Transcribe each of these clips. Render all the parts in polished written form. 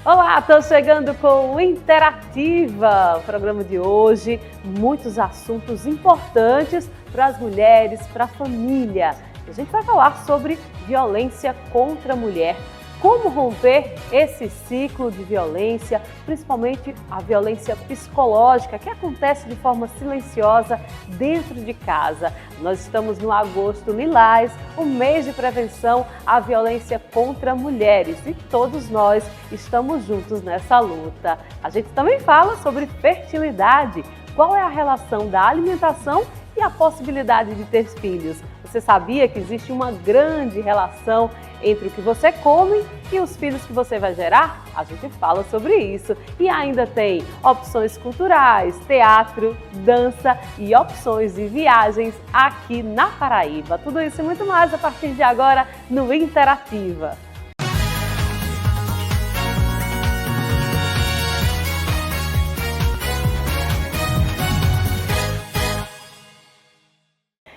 Olá, estou chegando com o Interativa, o programa de hoje, muitos assuntos importantes para as mulheres, para a família. A gente vai falar sobre violência contra a mulher, como romper esse ciclo de violência, principalmente a violência psicológica que acontece de forma silenciosa dentro de casa. Nós estamos no Agosto Lilás, o mês de prevenção à violência contra mulheres, e todos nós estamos juntos nessa luta. A gente também fala sobre fertilidade, qual é a relação da alimentação e a possibilidade de ter filhos. Você sabia que existe uma grande relação entre o que você come e os filhos que você vai gerar? A gente fala sobre isso. E ainda tem opções culturais, teatro, dança e opções de viagens aqui na Paraíba. Tudo isso e muito mais a partir de agora no Interativa.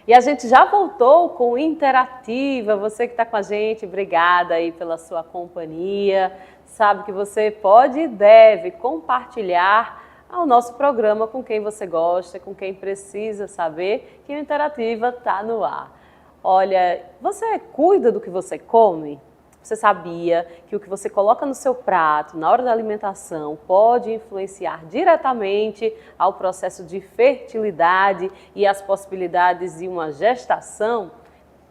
E a gente já voltou com o Interativa. Você que está com a gente, obrigada aí pela sua companhia. Sabe que você pode e deve compartilhar o nosso programa com quem você gosta, com quem precisa saber que o Interativa está no ar. Olha, você cuida do que você come? Você sabia que o que você coloca no seu prato na hora da alimentação pode influenciar diretamente ao processo de fertilidade e as possibilidades de uma gestação?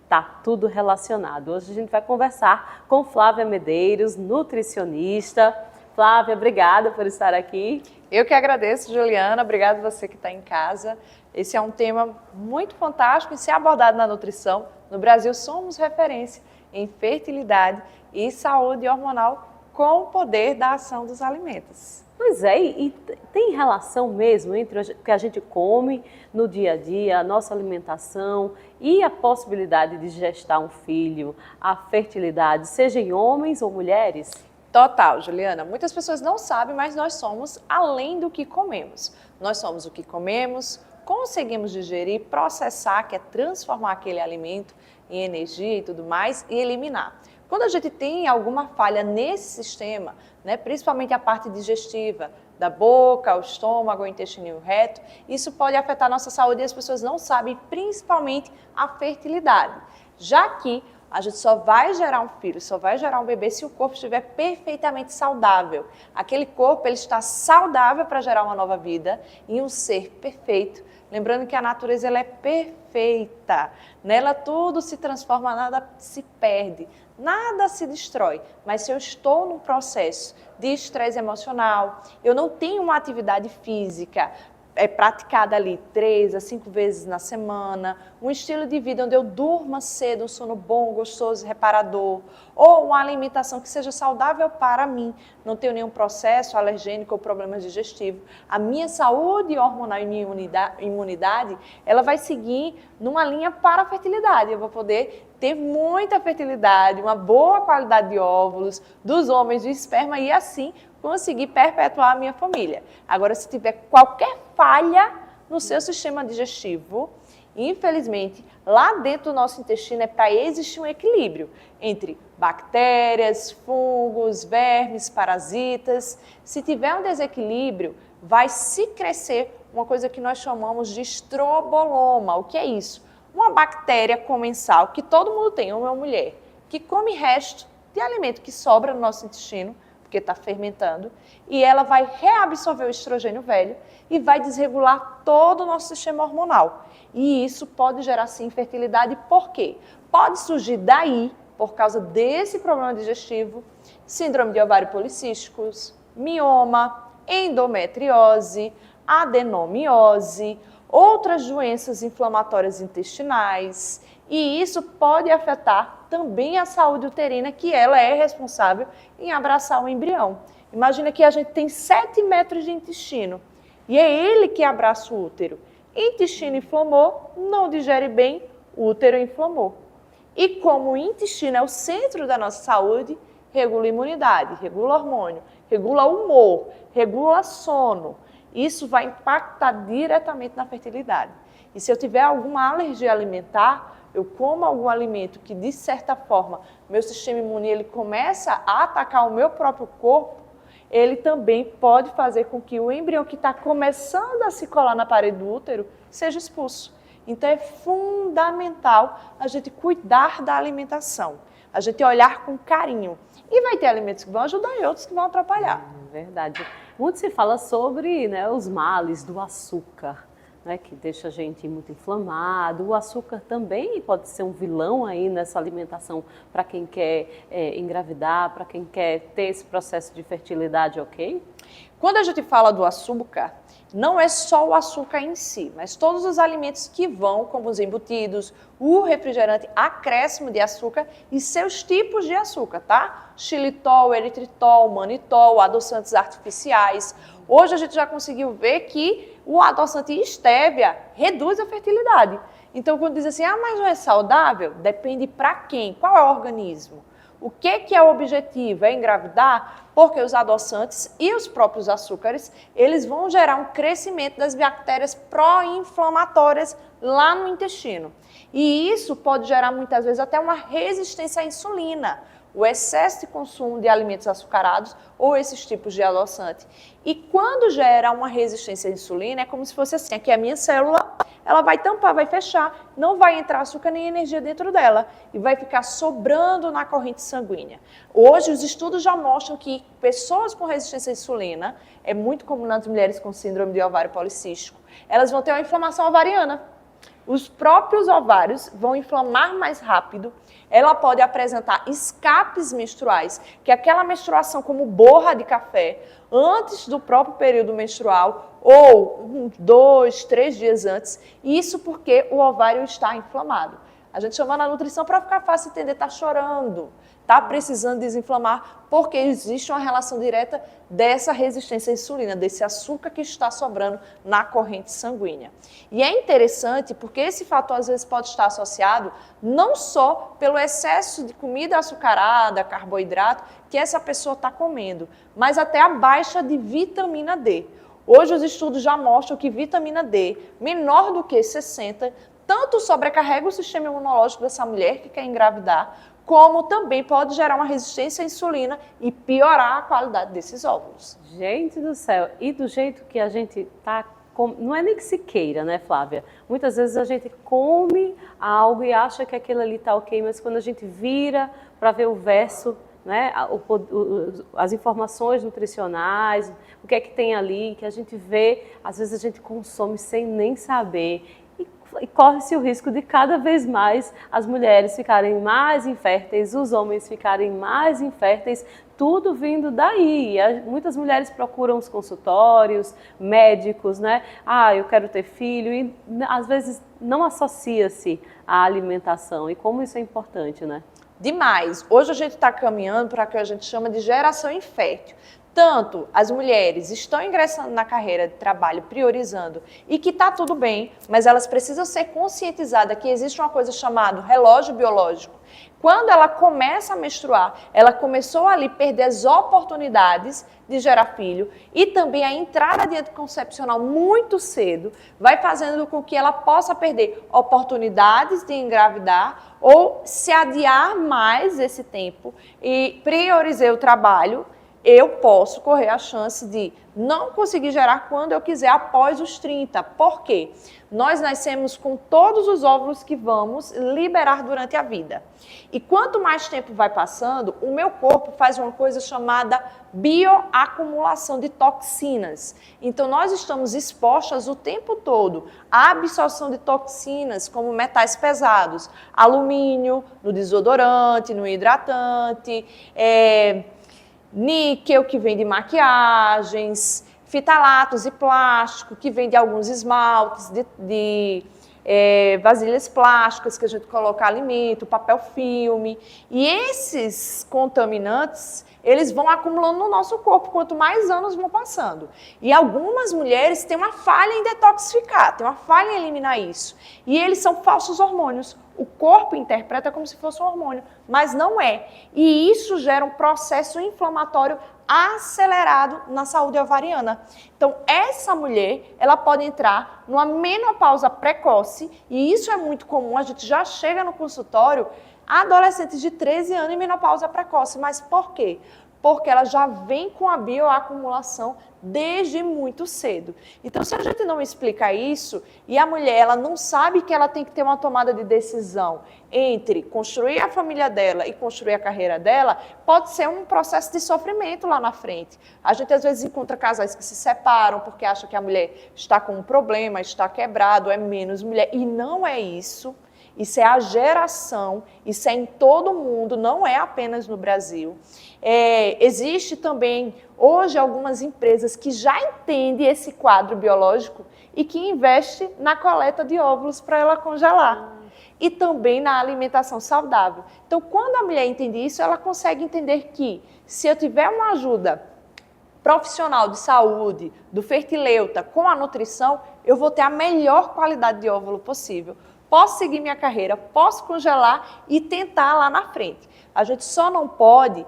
Tá tudo relacionado. Hoje a gente vai conversar com Flávia Medeiros, nutricionista. Flávia, obrigada por estar aqui. Eu que agradeço, Juliana. Obrigada você que está em casa. Esse é um tema muito fantástico e ser abordado na nutrição. No Brasil somos referência em fertilidade e saúde hormonal com o poder da ação dos alimentos. Pois é, e tem relação mesmo entre o que a gente come no dia a dia, a nossa alimentação e a possibilidade de gestar um filho, a fertilidade, seja em homens ou mulheres? Total, Juliana. Muitas pessoas não sabem, mas nós somos além do que comemos. Nós somos o que comemos, conseguimos digerir, processar, que é transformar aquele alimento em energia e tudo mais, e eliminar. Quando a gente tem alguma falha nesse sistema, principalmente a parte digestiva, da boca, o estômago, o intestino e o reto, isso pode afetar a nossa saúde e as pessoas não sabem, principalmente a fertilidade. Já que a gente só vai gerar um filho, só vai gerar um bebê se o corpo estiver perfeitamente saudável. Aquele corpo ele está saudável para gerar uma nova vida e um ser perfeito. Lembrando que a natureza ela é perfeita, nela tudo se transforma, nada se perde, nada se destrói. Mas se eu estou num processo de estresse emocional, eu não tenho uma atividade física praticada ali 3 a 5 vezes na semana, um estilo de vida onde eu durma cedo, um sono bom, gostoso, reparador, ou uma alimentação que seja saudável para mim, não tenho nenhum processo alergênico ou problema digestivo, a minha saúde hormonal e minha imunidade, ela vai seguir numa linha para a fertilidade, eu vou poder ter muita fertilidade, uma boa qualidade de óvulos, dos homens, do esperma e assim conseguir perpetuar a minha família. Agora, se tiver qualquer falha no seu sistema digestivo, infelizmente, lá dentro do nosso intestino é para existir um equilíbrio entre bactérias, fungos, vermes, parasitas. Se tiver um desequilíbrio, vai se crescer uma coisa que nós chamamos de estroboloma. O que é isso? Uma bactéria comensal que todo mundo tem, homem ou mulher, que come resto de alimento que sobra no nosso intestino, porque está fermentando, e ela vai reabsorver o estrogênio velho e vai desregular todo o nosso sistema hormonal. E isso pode gerar, sim, infertilidade. Por quê? Pode surgir daí, por causa desse problema digestivo, síndrome de ovário policísticos, mioma, endometriose, adenomiose, outras doenças inflamatórias intestinais, e isso pode afetar também a saúde uterina, que ela é responsável em abraçar o embrião. Imagina que a gente tem 7 metros de intestino e é ele que abraça o útero. Intestino inflamou, não digere bem, o útero inflamou. E como o intestino é o centro da nossa saúde, regula a imunidade, regula hormônio, regula o humor, regula sono. Isso vai impactar diretamente na fertilidade. E se eu tiver alguma alergia alimentar, eu como algum alimento que, de certa forma, meu sistema imune ele começa a atacar o meu próprio corpo, ele também pode fazer com que o embrião que está começando a se colar na parede do útero seja expulso. Então é fundamental a gente cuidar da alimentação, a gente olhar com carinho. E vai ter alimentos que vão ajudar e outros que vão atrapalhar. Verdade. Muito se fala sobre, né, os males do açúcar, né, que deixa a gente muito inflamado. O açúcar também pode ser um vilão aí nessa alimentação para quem quer engravidar, para quem quer ter esse processo de fertilidade, ok? Quando a gente fala do açúcar, não é só o açúcar em si, mas todos os alimentos que vão, como os embutidos, o refrigerante, acréscimo de açúcar e seus tipos de açúcar, tá? Xilitol, eritritol, manitol, adoçantes artificiais. Hoje a gente já conseguiu ver que o adoçante estévia reduz a fertilidade. Então, quando diz assim, mas não é saudável, depende para quem, qual é o organismo. O que é o objetivo? É engravidar? Porque os adoçantes e os próprios açúcares, eles vão gerar um crescimento das bactérias pró-inflamatórias lá no intestino. E isso pode gerar muitas vezes até uma resistência à insulina, o excesso de consumo de alimentos açucarados ou esses tipos de adoçante. E quando gera uma resistência à insulina, é como se fosse assim, aqui a minha célula, ela vai tampar, vai fechar, não vai entrar açúcar nem energia dentro dela e vai ficar sobrando na corrente sanguínea. Hoje os estudos já mostram que pessoas com resistência à insulina, é muito comum nas mulheres com síndrome de ovário policístico, elas vão ter uma inflamação ovariana. Os próprios ovários vão inflamar mais rápido, ela pode apresentar escapes menstruais, que é aquela menstruação como borra de café, antes do próprio período menstrual, ou 2, 3 dias antes, isso porque o ovário está inflamado. A gente chama na nutrição para ficar fácil entender, está chorando, está precisando desinflamar, porque existe uma relação direta dessa resistência à insulina, desse açúcar que está sobrando na corrente sanguínea. E é interessante porque esse fator às vezes pode estar associado não só pelo excesso de comida açucarada, carboidrato, que essa pessoa está comendo, mas até a baixa de vitamina D. Hoje os estudos já mostram que vitamina D, menor do que 60, tanto sobrecarrega o sistema imunológico dessa mulher que quer engravidar, como também pode gerar uma resistência à insulina e piorar a qualidade desses óvulos. Gente do céu, e do jeito que a gente tá, não é nem que se queira, né, Flávia? Muitas vezes a gente come algo e acha que aquilo ali tá ok, mas quando a gente vira para ver o verso, né, as informações nutricionais, o que é que tem ali, que a gente vê, às vezes a gente consome sem nem saber. E corre-se o risco de cada vez mais as mulheres ficarem mais inférteis, os homens ficarem mais inférteis, tudo vindo daí. Muitas mulheres procuram os consultórios, médicos, né? Eu quero ter filho, e às vezes não associa-se à alimentação. E como isso é importante, né? Demais. Hoje a gente está caminhando para o que a gente chama de geração infértil. Tanto as mulheres estão ingressando na carreira de trabalho, priorizando, e que está tudo bem, mas elas precisam ser conscientizadas que existe uma coisa chamada relógio biológico. Quando ela começa a menstruar, ela começou ali a perder as oportunidades de gerar filho e também a entrada de anticoncepcional muito cedo vai fazendo com que ela possa perder oportunidades de engravidar ou se adiar mais esse tempo e priorizar o trabalho. Eu posso correr a chance de não conseguir gerar quando eu quiser após os 30. Por quê? Nós nascemos com todos os óvulos que vamos liberar durante a vida. E quanto mais tempo vai passando, o meu corpo faz uma coisa chamada bioacumulação de toxinas. Então, nós estamos expostas o tempo todo à absorção de toxinas, como metais pesados, alumínio, no desodorante, no hidratante, níquel, que vem de maquiagens, fitalatos e plástico, que vem de alguns esmaltes, de vasilhas plásticas que a gente coloca alimento, papel filme. E esses contaminantes, eles vão acumulando no nosso corpo, quanto mais anos vão passando. E algumas mulheres têm uma falha em detoxificar, têm uma falha em eliminar isso. E eles são falsos hormônios. O corpo interpreta como se fosse um hormônio, mas não é. E isso gera um processo inflamatório acelerado na saúde ovariana. Então, essa mulher, ela pode entrar numa menopausa precoce, e isso é muito comum, a gente já chega no consultório, adolescentes de 13 anos em menopausa precoce. Mas por quê? porque ela já vem com a bioacumulação desde muito cedo. Então, se a gente não explica isso e a mulher ela não sabe que ela tem que ter uma tomada de decisão entre construir a família dela e construir a carreira dela, pode ser um processo de sofrimento lá na frente. A gente às vezes encontra casais que se separam porque acham que a mulher está com um problema, está quebrado, é menos mulher, e não é isso. Isso é a geração, isso é em todo mundo, não é apenas no Brasil. Existe também, hoje, algumas empresas que já entendem esse quadro biológico e que investem na coleta de óvulos para ela congelar. E também na alimentação saudável. Então, quando a mulher entende isso, ela consegue entender que se eu tiver uma ajuda profissional de saúde, do fertileuta, com a nutrição, eu vou ter a melhor qualidade de óvulo possível. Posso seguir minha carreira, posso congelar e tentar lá na frente. A gente só não pode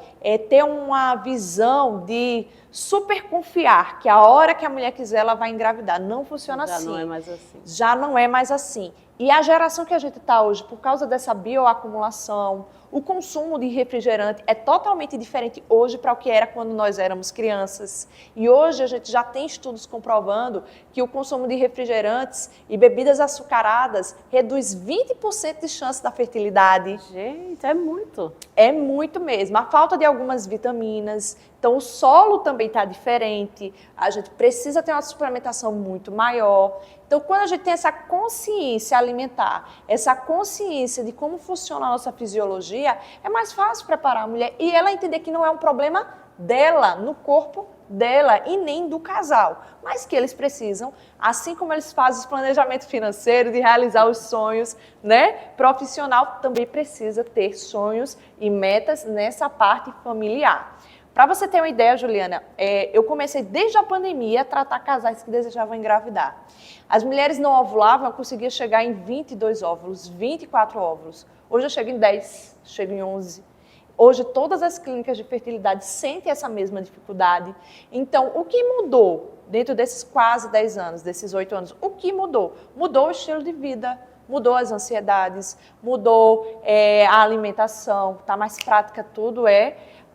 ter uma visão de super confiar que a hora que a mulher quiser ela vai engravidar. Não funciona assim. Já não é mais assim. Já não é mais assim. E a geração que a gente está hoje, por causa dessa bioacumulação, o consumo de refrigerante é totalmente diferente hoje para o que era quando nós éramos crianças. E hoje a gente já tem estudos comprovando que o consumo de refrigerantes e bebidas açucaradas reduz 20% de chance da fertilidade. Gente, é muito. É muito mesmo. A falta de algumas vitaminas. Então, o solo também está diferente. A gente precisa ter uma suplementação muito maior. Então, quando a gente tem essa consciência alimentar, essa consciência de como funciona a nossa fisiologia, é mais fácil preparar a mulher e ela entender que não é um problema dela, no corpo dela e nem do casal, mas que eles precisam, assim como eles fazem o planejamento financeiro, de realizar os sonhos, né? Profissional também precisa ter sonhos e metas nessa parte familiar. Para você ter uma ideia, Juliana, eu comecei desde a pandemia a tratar casais que desejavam engravidar. As mulheres não ovulavam, eu conseguia chegar em 22 óvulos, 24 óvulos. Hoje eu chego em 10, chego em 11. Hoje todas as clínicas de fertilidade sentem essa mesma dificuldade. Então, o que mudou dentro desses quase 10 anos, desses 8 anos? O que mudou? Mudou o estilo de vida, mudou as ansiedades, mudou a alimentação, está mais prática, tudo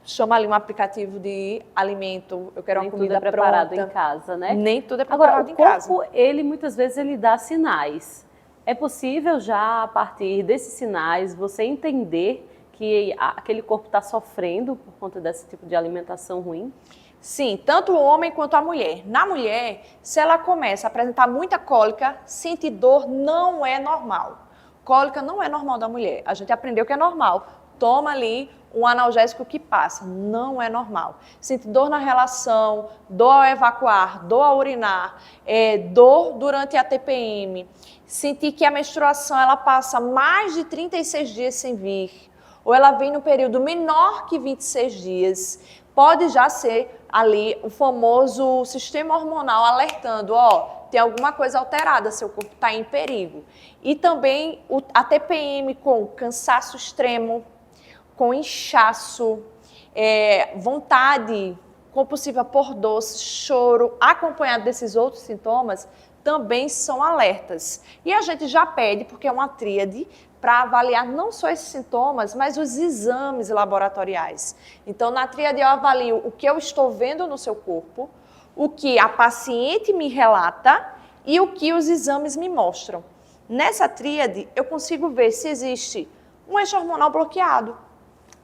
chama ali um aplicativo de alimento, eu quero uma comida pronta. Nem tudo é preparado pronta. Em casa, né? Nem tudo é preparado em casa. Agora, o corpo, ele muitas vezes ele dá sinais. É possível já, a partir desses sinais, você entender que aquele corpo está sofrendo por conta desse tipo de alimentação ruim? Sim, tanto o homem quanto a mulher. Na mulher, se ela começa a apresentar muita cólica, sentir dor não é normal. Cólica não é normal da mulher. A gente aprendeu que é normal. Toma ali um analgésico que passa. Não é normal. Sentir dor na relação, dor ao evacuar, dor ao urinar, dor durante a TPM. Sentir que a menstruação ela passa mais de 36 dias sem vir. Ou ela vem no período menor que 26 dias. Pode já ser ali o famoso sistema hormonal alertando, tem alguma coisa alterada, seu corpo está em perigo. E também a TPM com cansaço extremo, com inchaço, vontade compulsiva por doce, choro, acompanhado desses outros sintomas, também são alertas. E a gente já pede, porque é uma tríade, para avaliar não só esses sintomas, mas os exames laboratoriais. Então, na tríade eu avalio o que eu estou vendo no seu corpo, o que a paciente me relata e o que os exames me mostram. Nessa tríade, eu consigo ver se existe um eixo hormonal bloqueado.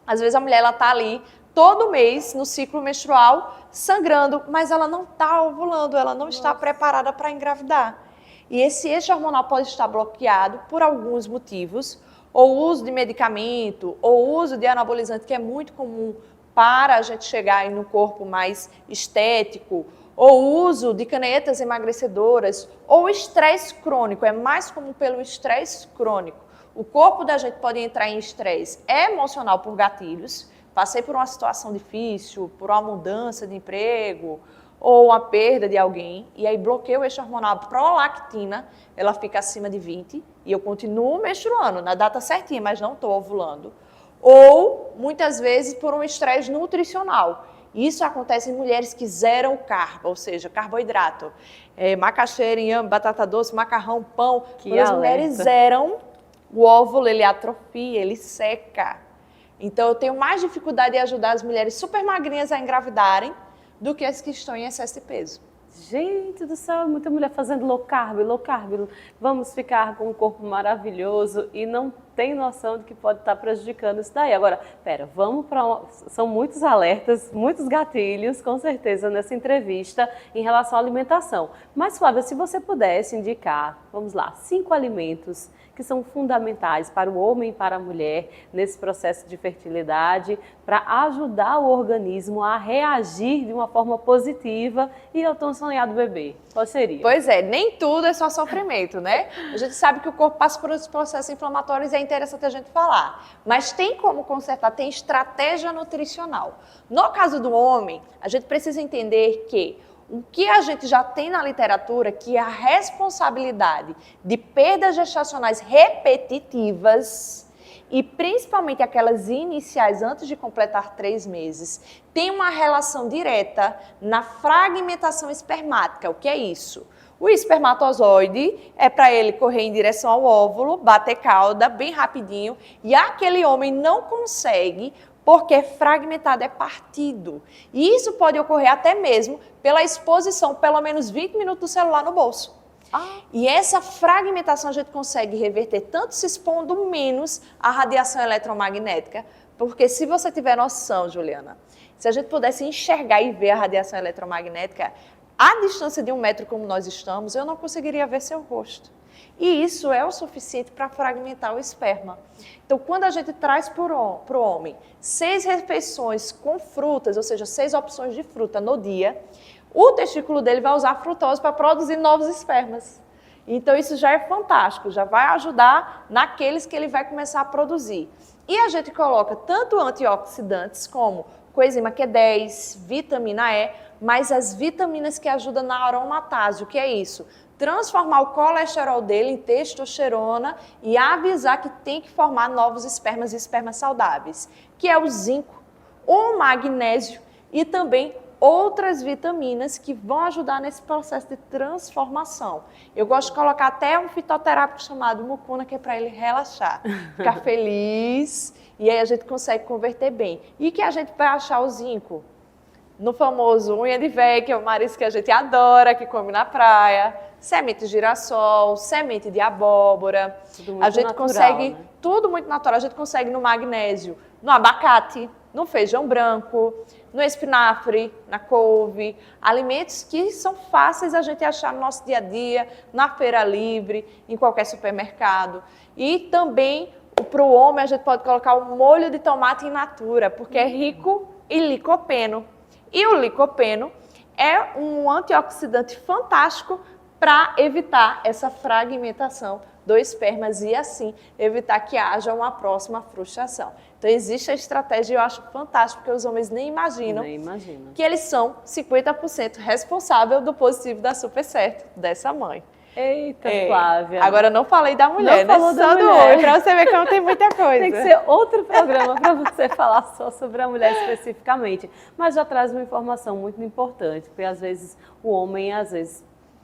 Às vezes a mulher está ali todo mês no ciclo menstrual sangrando, mas ela não está ovulando, ela não está preparada para engravidar. E esse eixo hormonal pode estar bloqueado por alguns motivos, ou uso de medicamento, ou uso de anabolizante, que é muito comum para a gente chegar em um corpo mais estético, ou uso de canetas emagrecedoras, ou estresse crônico, é mais comum pelo estresse crônico. O corpo da gente pode entrar em estresse emocional por gatilhos, passei por uma situação difícil, por uma mudança de emprego, ou uma perda de alguém, e aí bloqueia o eixo hormonal prolactina, ela fica acima de 20, e eu continuo menstruando na data certinha, mas não estou ovulando. Ou, muitas vezes, por um estresse nutricional. Isso acontece em mulheres que zeram carbo, ou seja, carboidrato. Macaxeira, inhame, batata doce, macarrão, pão. Quando as mulheres zeram, o óvulo ele atrofia, ele seca. Então, eu tenho mais dificuldade em ajudar as mulheres super magrinhas a engravidarem do que as que estão em excesso de peso. Gente do céu, muita mulher fazendo low carb, vamos ficar com um corpo maravilhoso e não tem noção de que pode estar prejudicando isso daí. Agora, vamos para são muitos alertas, muitos gatilhos, com certeza, nessa entrevista em relação à alimentação. Mas, Flávia, se você pudesse indicar, vamos lá, 5 alimentos que são fundamentais para o homem e para a mulher nesse processo de fertilidade, para ajudar o organismo a reagir de uma forma positiva e ao tão sonhado bebê. Qual seria? Pois é, nem tudo é só sofrimento, né? A gente sabe que o corpo passa por esses processos inflamatórios e é interessante a gente falar. Mas tem como consertar, tem estratégia nutricional. No caso do homem, a gente precisa entender que o que a gente já tem na literatura, que é a responsabilidade de perdas gestacionais repetitivas, e principalmente aquelas iniciais antes de completar 3 meses, tem uma relação direta na fragmentação espermática. O que é isso? O espermatozoide é para ele correr em direção ao óvulo, bater cauda bem rapidinho, e aquele homem não consegue porque é fragmentado, é partido. E isso pode ocorrer até mesmo pela exposição, pelo menos 20 minutos do celular no bolso. E essa fragmentação a gente consegue reverter tanto se expondo menos à radiação eletromagnética, porque se você tiver noção, Juliana, se a gente pudesse enxergar e ver a radiação eletromagnética, à distância de 1 metro como nós estamos, eu não conseguiria ver seu rosto. E isso é o suficiente para fragmentar o esperma. Então, quando a gente traz para o homem 6 refeições com frutas, ou seja, 6 opções de fruta no dia, o testículo dele vai usar a frutose para produzir novos espermas. Então, isso já é fantástico, já vai ajudar naqueles que ele vai começar a produzir. E a gente coloca tanto antioxidantes como coenzima Q10, vitamina E, mas as vitaminas que ajudam na aromatase. O que é isso? Transformar o colesterol dele em testosterona e avisar que tem que formar novos espermas e espermas saudáveis, que é o zinco, o magnésio e também outras vitaminas que vão ajudar nesse processo de transformação. Eu gosto de colocar até um fitoterápico chamado mucuna, que é para ele relaxar, ficar feliz, e aí a gente consegue converter bem. E que a gente vai achar o zinco? No famoso unha de véia, que é o marisco que a gente adora, que come na praia, semente de girassol, semente de abóbora. Tudo muito a gente natural, consegue, né? Tudo muito natural, a gente consegue no magnésio, no abacate, no feijão branco, no espinafre, na couve, alimentos que são fáceis a gente achar no nosso dia a dia, na feira livre, em qualquer supermercado. E também, para o homem, a gente pode colocar o molho de tomate in natura, porque é rico em licopeno. E o licopeno é um antioxidante fantástico para evitar essa fragmentação do espermas e assim evitar que haja uma próxima frustração. Então existe a estratégia e eu acho fantástico porque os homens nem imaginam que eles são 50% responsáveis do positivo da super certo dessa mãe. Eita, Flávia. Agora não falei da mulher, não né? Falou Só da do mulher. homem, para você ver que não tem muita coisa. Tem que ser outro programa para você falar só sobre a mulher especificamente. Mas já traz uma informação muito importante, porque às vezes o homem,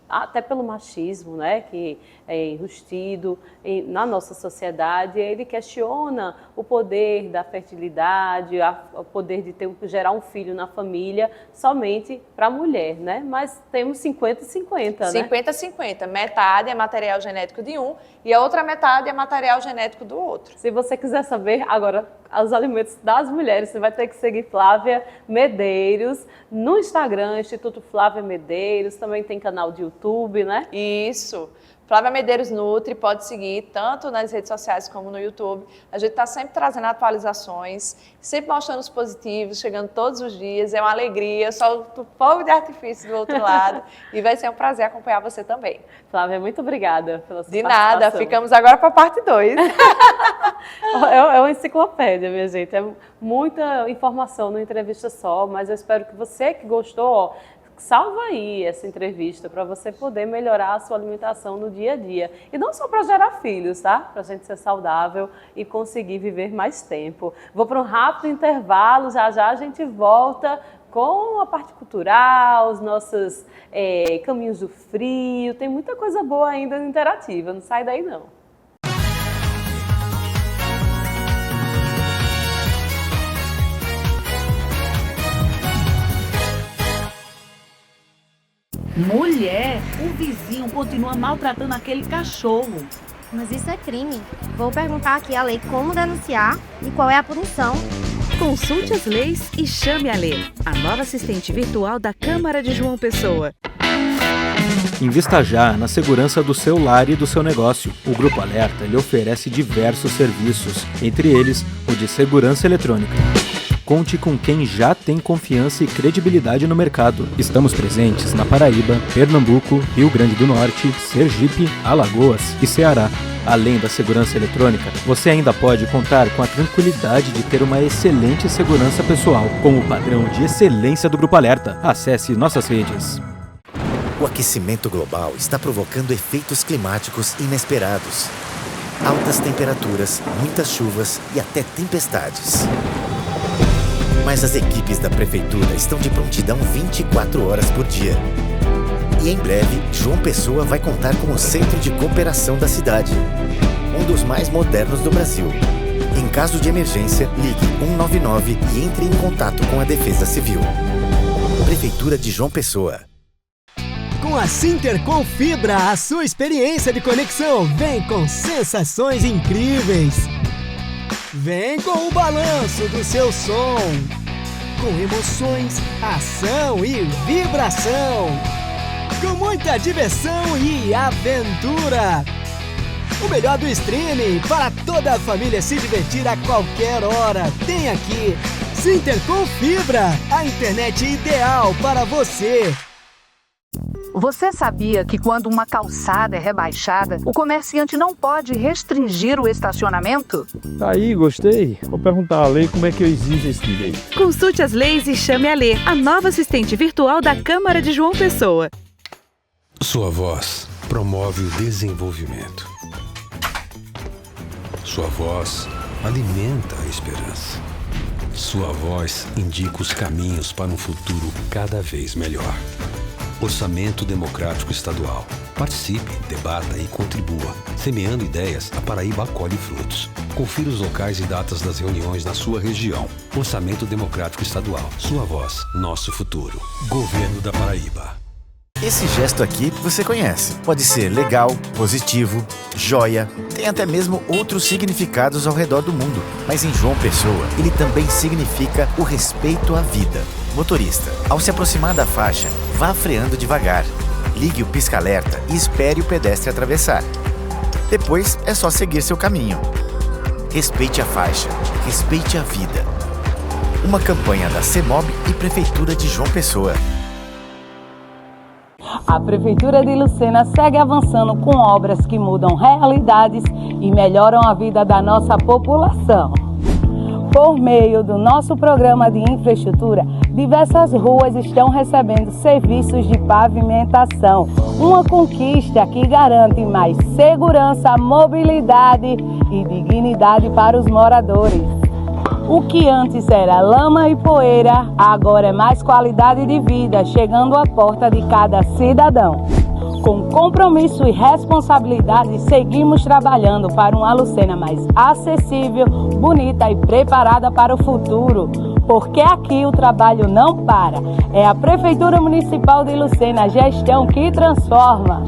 até pelo machismo, né, que é enrustido na nossa sociedade, ele questiona o poder da fertilidade, o poder de gerar um filho na família somente para a mulher, né? Mas temos 50-50, né? 50-50. Metade é material genético de um e a outra metade é material genético do outro. Se você quiser saber agora os alimentos das mulheres, você vai ter que seguir Flávia Medeiros no Instagram, Instituto Flávia Medeiros, também tem canal de YouTube, né? Isso. Flávia Medeiros Nutri, pode seguir tanto nas redes sociais como no YouTube. A gente está sempre trazendo atualizações, sempre mostrando os positivos, chegando todos os dias. É uma alegria, solto fogo de artifício do outro lado. E vai ser um prazer acompanhar você também. Flávia, muito obrigada pela sua De participação. nada, ficamos agora para a parte 2. É uma enciclopédia, minha gente. É muita informação numa entrevista só, mas eu espero que você que gostou, salva aí essa entrevista para você poder melhorar a sua alimentação no dia a dia. E não só para gerar filhos, tá? Para a gente ser saudável e conseguir viver mais tempo. Vou para um rápido intervalo, já já a gente volta com a parte cultural, os nossos caminhos do frio. Tem muita coisa boa ainda interativa, não sai daí não. Mulher, o vizinho continua maltratando aquele cachorro. Mas isso é crime. Vou perguntar aqui à lei como denunciar e qual é a punição. Consulte as leis e chame a Lê, a nova assistente virtual da Câmara de João Pessoa. Invista já na segurança do seu lar e do seu negócio. O Grupo Alerta lhe oferece diversos serviços, entre eles o de segurança eletrônica. Conte com quem já tem confiança e credibilidade no mercado. Estamos presentes na Paraíba, Pernambuco, Rio Grande do Norte, Sergipe, Alagoas e Ceará. Além da segurança eletrônica, você ainda pode contar com a tranquilidade de ter uma excelente segurança pessoal, com o padrão de excelência do Grupo Alerta. Acesse nossas redes. O aquecimento global está provocando efeitos climáticos inesperados. Altas temperaturas, muitas chuvas e até tempestades. Mas as equipes da Prefeitura estão de prontidão 24 horas por dia. E em breve, João Pessoa vai contar com o Centro de Cooperação da cidade, um dos mais modernos do Brasil. Em caso de emergência, ligue 199 e entre em contato com a Defesa Civil. Prefeitura de João Pessoa. Com a Sintercom Fibra, a sua experiência de conexão vem com sensações incríveis. Vem com o balanço do seu som, com emoções, ação e vibração, com muita diversão e aventura. O melhor do streaming para toda a família se divertir a qualquer hora. Tem aqui Sintercom Fibra, a internet ideal para você. Você sabia que quando uma calçada é rebaixada, o comerciante não pode restringir o estacionamento? Aí, gostei. Vou perguntar à lei como é que eu exijo esse direito. Consulte as leis e chame a Lê, a nova assistente virtual da Câmara de João Pessoa. Sua voz promove o desenvolvimento. Sua voz alimenta a esperança. Sua voz indica os caminhos para um futuro cada vez melhor. Orçamento Democrático Estadual. Participe, debata e contribua. Semeando ideias, a Paraíba acolhe frutos. Confira os locais e datas das reuniões na sua região. Orçamento Democrático Estadual. Sua voz, nosso futuro. Governo da Paraíba. Esse gesto aqui você conhece. Pode ser legal, positivo, joia. Tem até mesmo outros significados ao redor do mundo. Mas em João Pessoa, ele também significa o respeito à vida. Motorista, ao se aproximar da faixa, vá freando devagar. Ligue o pisca-alerta e espere o pedestre atravessar. Depois é só seguir seu caminho. Respeite a faixa, respeite a vida. Uma campanha da CEMOB e Prefeitura de João Pessoa. A Prefeitura de Lucena segue avançando com obras que mudam realidades e melhoram a vida da nossa população. Por meio do nosso programa de infraestrutura, diversas ruas estão recebendo serviços de pavimentação. Uma conquista que garante mais segurança, mobilidade e dignidade para os moradores. O que antes era lama e poeira, agora é mais qualidade de vida, chegando à porta de cada cidadão. Com compromisso e responsabilidade, seguimos trabalhando para uma Lucena mais acessível, bonita e preparada para o futuro. Porque aqui o trabalho não para. É a Prefeitura Municipal de Lucena, a gestão que transforma.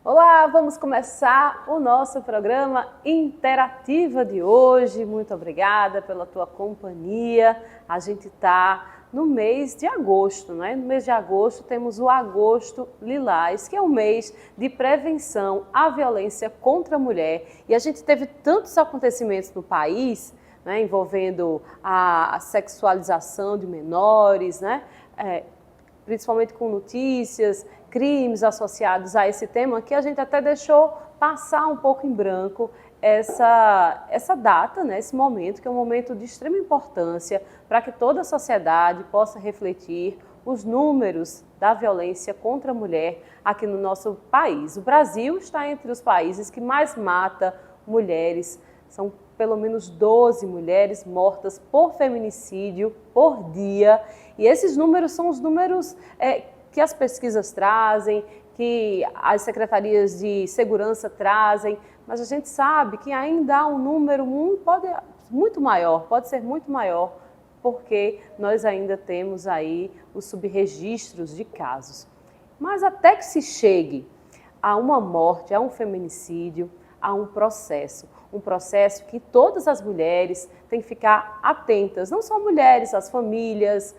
Olá, vamos começar o nosso programa Interativa de hoje. Muito obrigada pela tua companhia. A gente está no mês de agosto, não é? No mês de agosto temos o Agosto Lilás, que é um mês de prevenção à violência contra a mulher. E a gente teve tantos acontecimentos no país, né, envolvendo a sexualização de menores, né? Principalmente com notícias, crimes associados a esse tema, que a gente até deixou passar um pouco em branco essa data, né, esse momento, que é um momento de extrema importância para que toda a sociedade possa refletir os números da violência contra a mulher aqui no nosso país. O Brasil está entre os países que mais mata mulheres, são pelo menos 12 mulheres mortas por feminicídio por dia. E esses números são os números que as pesquisas trazem, que as secretarias de segurança trazem, mas a gente sabe que ainda há um número muito maior, pode ser muito maior, porque nós ainda temos aí os subregistros de casos. Mas até que se chegue a uma morte, a um feminicídio, a um processo que todas as mulheres têm que ficar atentas, não só mulheres, as famílias,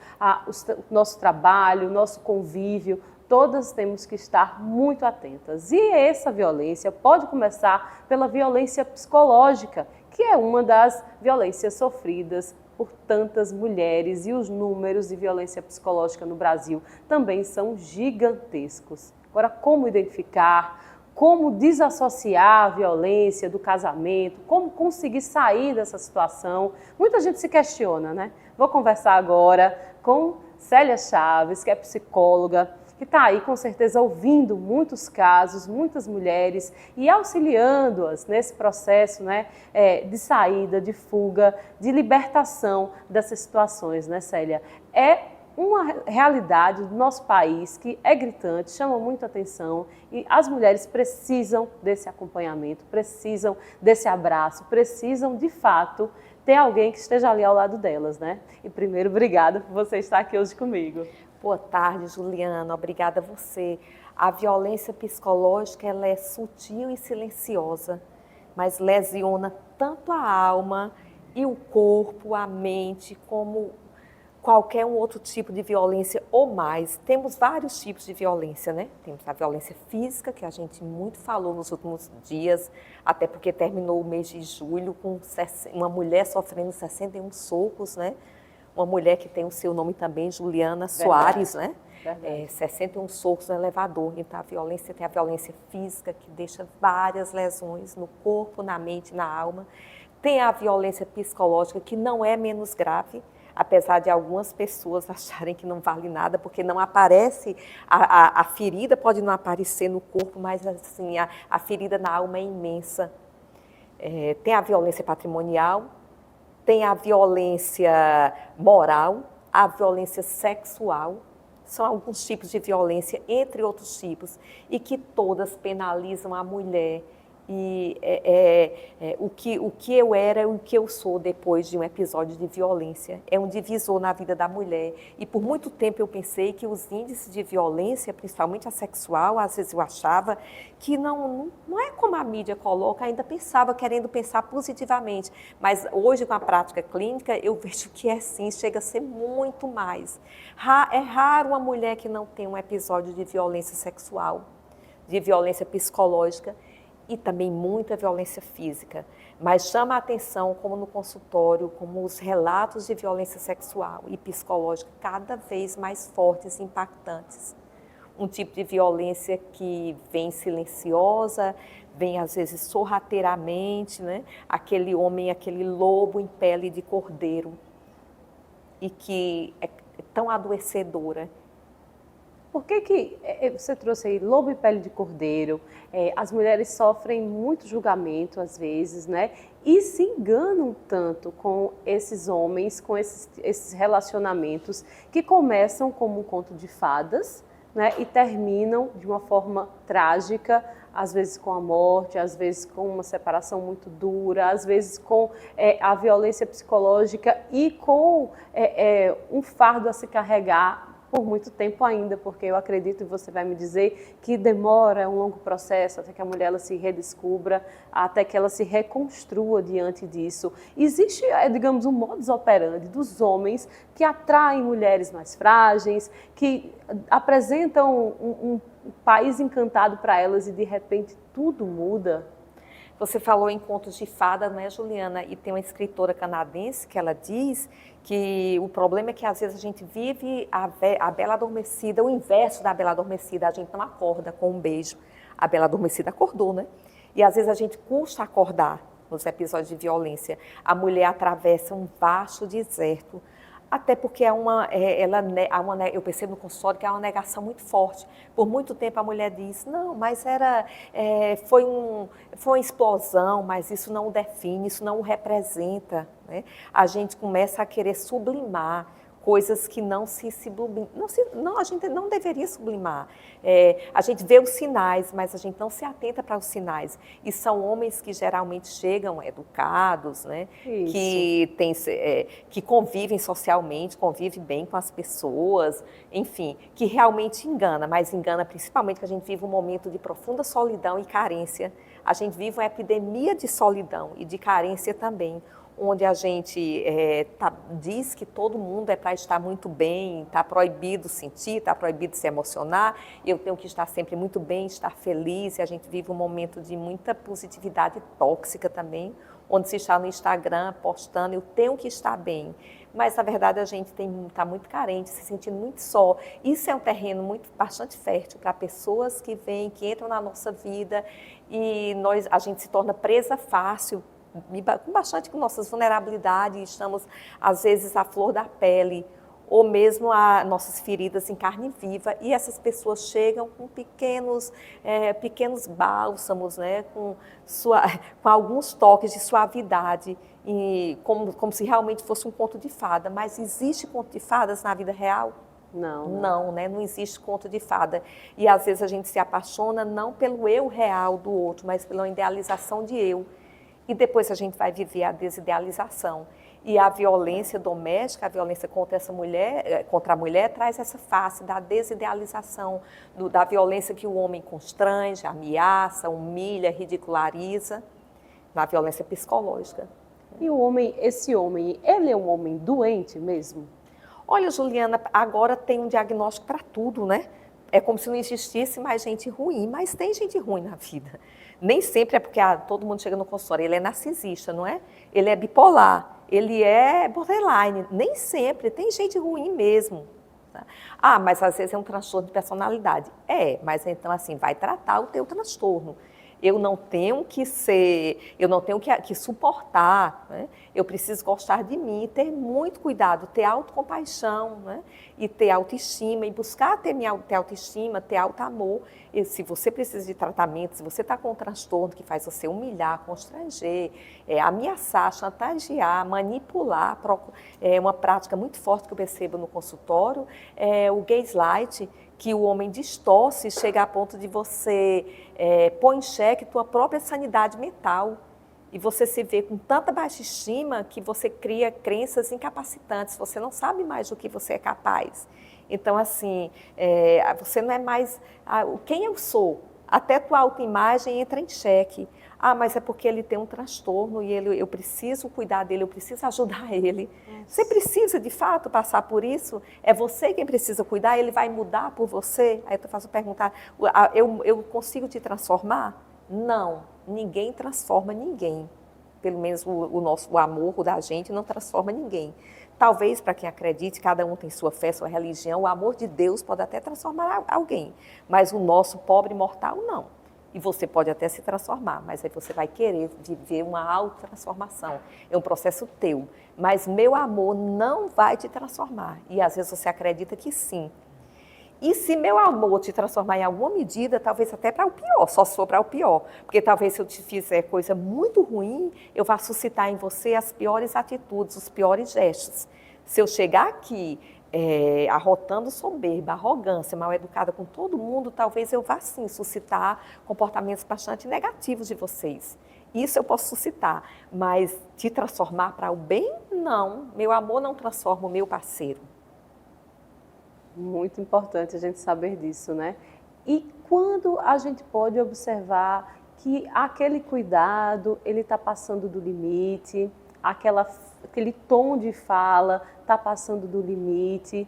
o nosso trabalho, o nosso convívio, todas temos que estar muito atentas. E essa violência pode começar pela violência psicológica, que é uma das violências sofridas por tantas mulheres, e os números de violência psicológica no Brasil também são gigantescos. Agora, como identificar, como desassociar a violência do casamento, como conseguir sair dessa situação? Muita gente se questiona, né? Vou conversar agora com Célia Chaves, que é psicóloga, que está aí com certeza ouvindo muitos casos, muitas mulheres e auxiliando-as nesse processo, né, de saída, de fuga, de libertação dessas situações, né, Célia? É uma realidade do nosso país que é gritante, chama muita atenção, e as mulheres precisam desse acompanhamento, precisam desse abraço, precisam de fato ter alguém que esteja ali ao lado delas, né? E primeiro, obrigada por você estar aqui hoje comigo. Boa tarde, Juliana. Obrigada a você. A violência psicológica, ela é sutil e silenciosa, mas lesiona tanto a alma e o corpo, a mente, como qualquer um outro tipo de violência ou mais. Temos vários tipos de violência, né? Temos a violência física, que a gente muito falou nos últimos dias, até porque terminou o mês de julho com uma mulher sofrendo 61 socos, né? Uma mulher que tem o seu nome também, Juliana Soares, né? 61 socos no elevador. Então, a violência tem a violência física, que deixa várias lesões no corpo, na mente, na alma. Tem a violência psicológica, que não é menos grave, apesar de algumas pessoas acharem que não vale nada, porque não aparece, a ferida pode não aparecer no corpo, mas assim, a ferida na alma é imensa. Tem a violência patrimonial, tem a violência moral, a violência sexual. São alguns tipos de violência, entre outros tipos, e que todas penalizam a mulher. E o que eu era e o que eu sou depois de um episódio de violência. É um divisor na vida da mulher. E por muito tempo eu pensei que os índices de violência, principalmente a sexual, às vezes eu achava que não é como a mídia coloca, ainda pensava, querendo pensar positivamente. Mas hoje, com a prática clínica, eu vejo que é sim, chega a ser muito mais. É raro uma mulher que não tem um episódio de violência sexual, de violência psicológica, e também muita violência física, mas chama a atenção, como no consultório, como os relatos de violência sexual e psicológica cada vez mais fortes e impactantes. Um tipo de violência que vem silenciosa, vem às vezes sorrateiramente, né? Aquele homem, aquele lobo em pele de cordeiro, e que é tão adoecedora. Por que você trouxe aí lobo e pele de cordeiro? As mulheres sofrem muito julgamento às vezes, né? E se enganam tanto com esses homens, com esses relacionamentos que começam como um conto de fadas, né? E terminam de uma forma trágica, às vezes com a morte, às vezes com uma separação muito dura, às vezes com a violência psicológica e com um fardo a se carregar por muito tempo ainda, porque eu acredito, e você vai me dizer, que demora um longo processo até que a mulher ela se redescubra, até que ela se reconstrua diante disso. Existe, digamos, um modus operandi dos homens que atraem mulheres mais frágeis, que apresentam um país encantado para elas e de repente tudo muda. Você falou em contos de fada, não é, Juliana? E tem uma escritora canadense que ela diz que o problema é que às vezes a gente vive a Bela Adormecida, o inverso da Bela Adormecida, a gente não acorda com um beijo. A Bela Adormecida acordou, né? E às vezes a gente custa acordar nos episódios de violência. A mulher atravessa um vasto deserto, Até porque eu percebo no consultório que há uma negação muito forte. Por muito tempo a mulher diz, não, mas foi uma explosão, mas isso não o define, isso não o representa. Né? A gente começa a querer sublimar coisas que não se sublimam. A gente não deveria sublimar. A gente vê os sinais, mas a gente não se atenta para os sinais. E são homens que geralmente chegam educados, né? Que convivem socialmente, convivem bem com as pessoas, enfim, que realmente engana, mas engana principalmente que a gente vive um momento de profunda solidão e carência. A gente vive uma epidemia de solidão e de carência também, onde a gente diz que todo mundo é para estar muito bem, está proibido sentir, está proibido se emocionar, eu tenho que estar sempre muito bem, estar feliz, e a gente vive um momento de muita positividade tóxica também, onde se está no Instagram postando, eu tenho que estar bem. Mas, na verdade, a gente está muito carente, se sentindo muito só. Isso é um terreno bastante fértil para pessoas que vêm, que entram na nossa vida, e a gente se torna presa fácil, com nossas vulnerabilidades, estamos às vezes à flor da pele, ou mesmo a nossas feridas em carne viva, e essas pessoas chegam com pequenos bálsamos, né, com alguns toques de suavidade, e como se realmente fosse um conto de fada. Mas existe conto de fadas na vida real? Não, né? Não existe conto de fada. E às vezes a gente se apaixona não pelo eu real do outro, mas pela idealização de eu. E depois a gente vai viver a desidealização. E a violência doméstica, a violência contra a mulher, traz essa face da desidealização, da violência que o homem constrange, ameaça, humilha, ridiculariza, na violência psicológica. E esse homem, ele é um homem doente mesmo? Olha, Juliana, agora tem um diagnóstico para tudo, né? É como se não existisse mais gente ruim, mas tem gente ruim na vida. Nem sempre é porque todo mundo chega no consultório, ele é narcisista, não é? Ele é bipolar, ele é borderline. Nem sempre, tem gente ruim mesmo. Tá? Mas às vezes é um transtorno de personalidade. Mas então assim, vai tratar o teu transtorno. Eu não tenho que suportar, né? Eu preciso gostar de mim, ter muito cuidado, ter autocompaixão, né? E ter autoestima, e buscar ter autoestima, ter auto-amor. E se você precisa de tratamento, se você está com um transtorno que faz você humilhar, constranger, ameaçar, chantagear, manipular, uma prática muito forte que eu percebo no consultório, o gaslight, que o homem distorce, chega a ponto de você pôr em xeque tua própria sanidade mental. E você se vê com tanta baixa estima que você cria crenças incapacitantes, você não sabe mais do que você é capaz. Então, assim, você não é mais quem eu sou. Até tua autoimagem entra em xeque. Mas é porque ele tem um transtorno e eu preciso cuidar dele, eu preciso ajudar ele. Você precisa, de fato, passar por isso? É você quem precisa cuidar? Ele vai mudar por você? Aí eu faço perguntar, eu consigo te transformar? Não, ninguém transforma ninguém. Pelo menos o amor da gente não transforma ninguém. Talvez, para quem acredite, cada um tem sua fé, sua religião, o amor de Deus pode até transformar alguém, mas o nosso pobre mortal não. E você pode até se transformar, mas aí você vai querer viver uma autotransformação. É um processo teu, mas meu amor não vai te transformar. E às vezes você acredita que sim. E se meu amor te transformar em alguma medida, talvez até para o pior, só se for para o pior. Porque talvez se eu te fizer coisa muito ruim, eu vá suscitar em você as piores atitudes, os piores gestos. Se eu chegar aqui arrotando soberba, arrogância, mal educada com todo mundo, talvez eu vá sim suscitar comportamentos bastante negativos de vocês. Isso eu posso suscitar, mas te transformar para o bem, não. Meu amor não transforma o meu parceiro. Muito importante a gente saber disso, né? E quando a gente pode observar que aquele cuidado, ele está passando do limite, aquele tom de fala está passando do limite,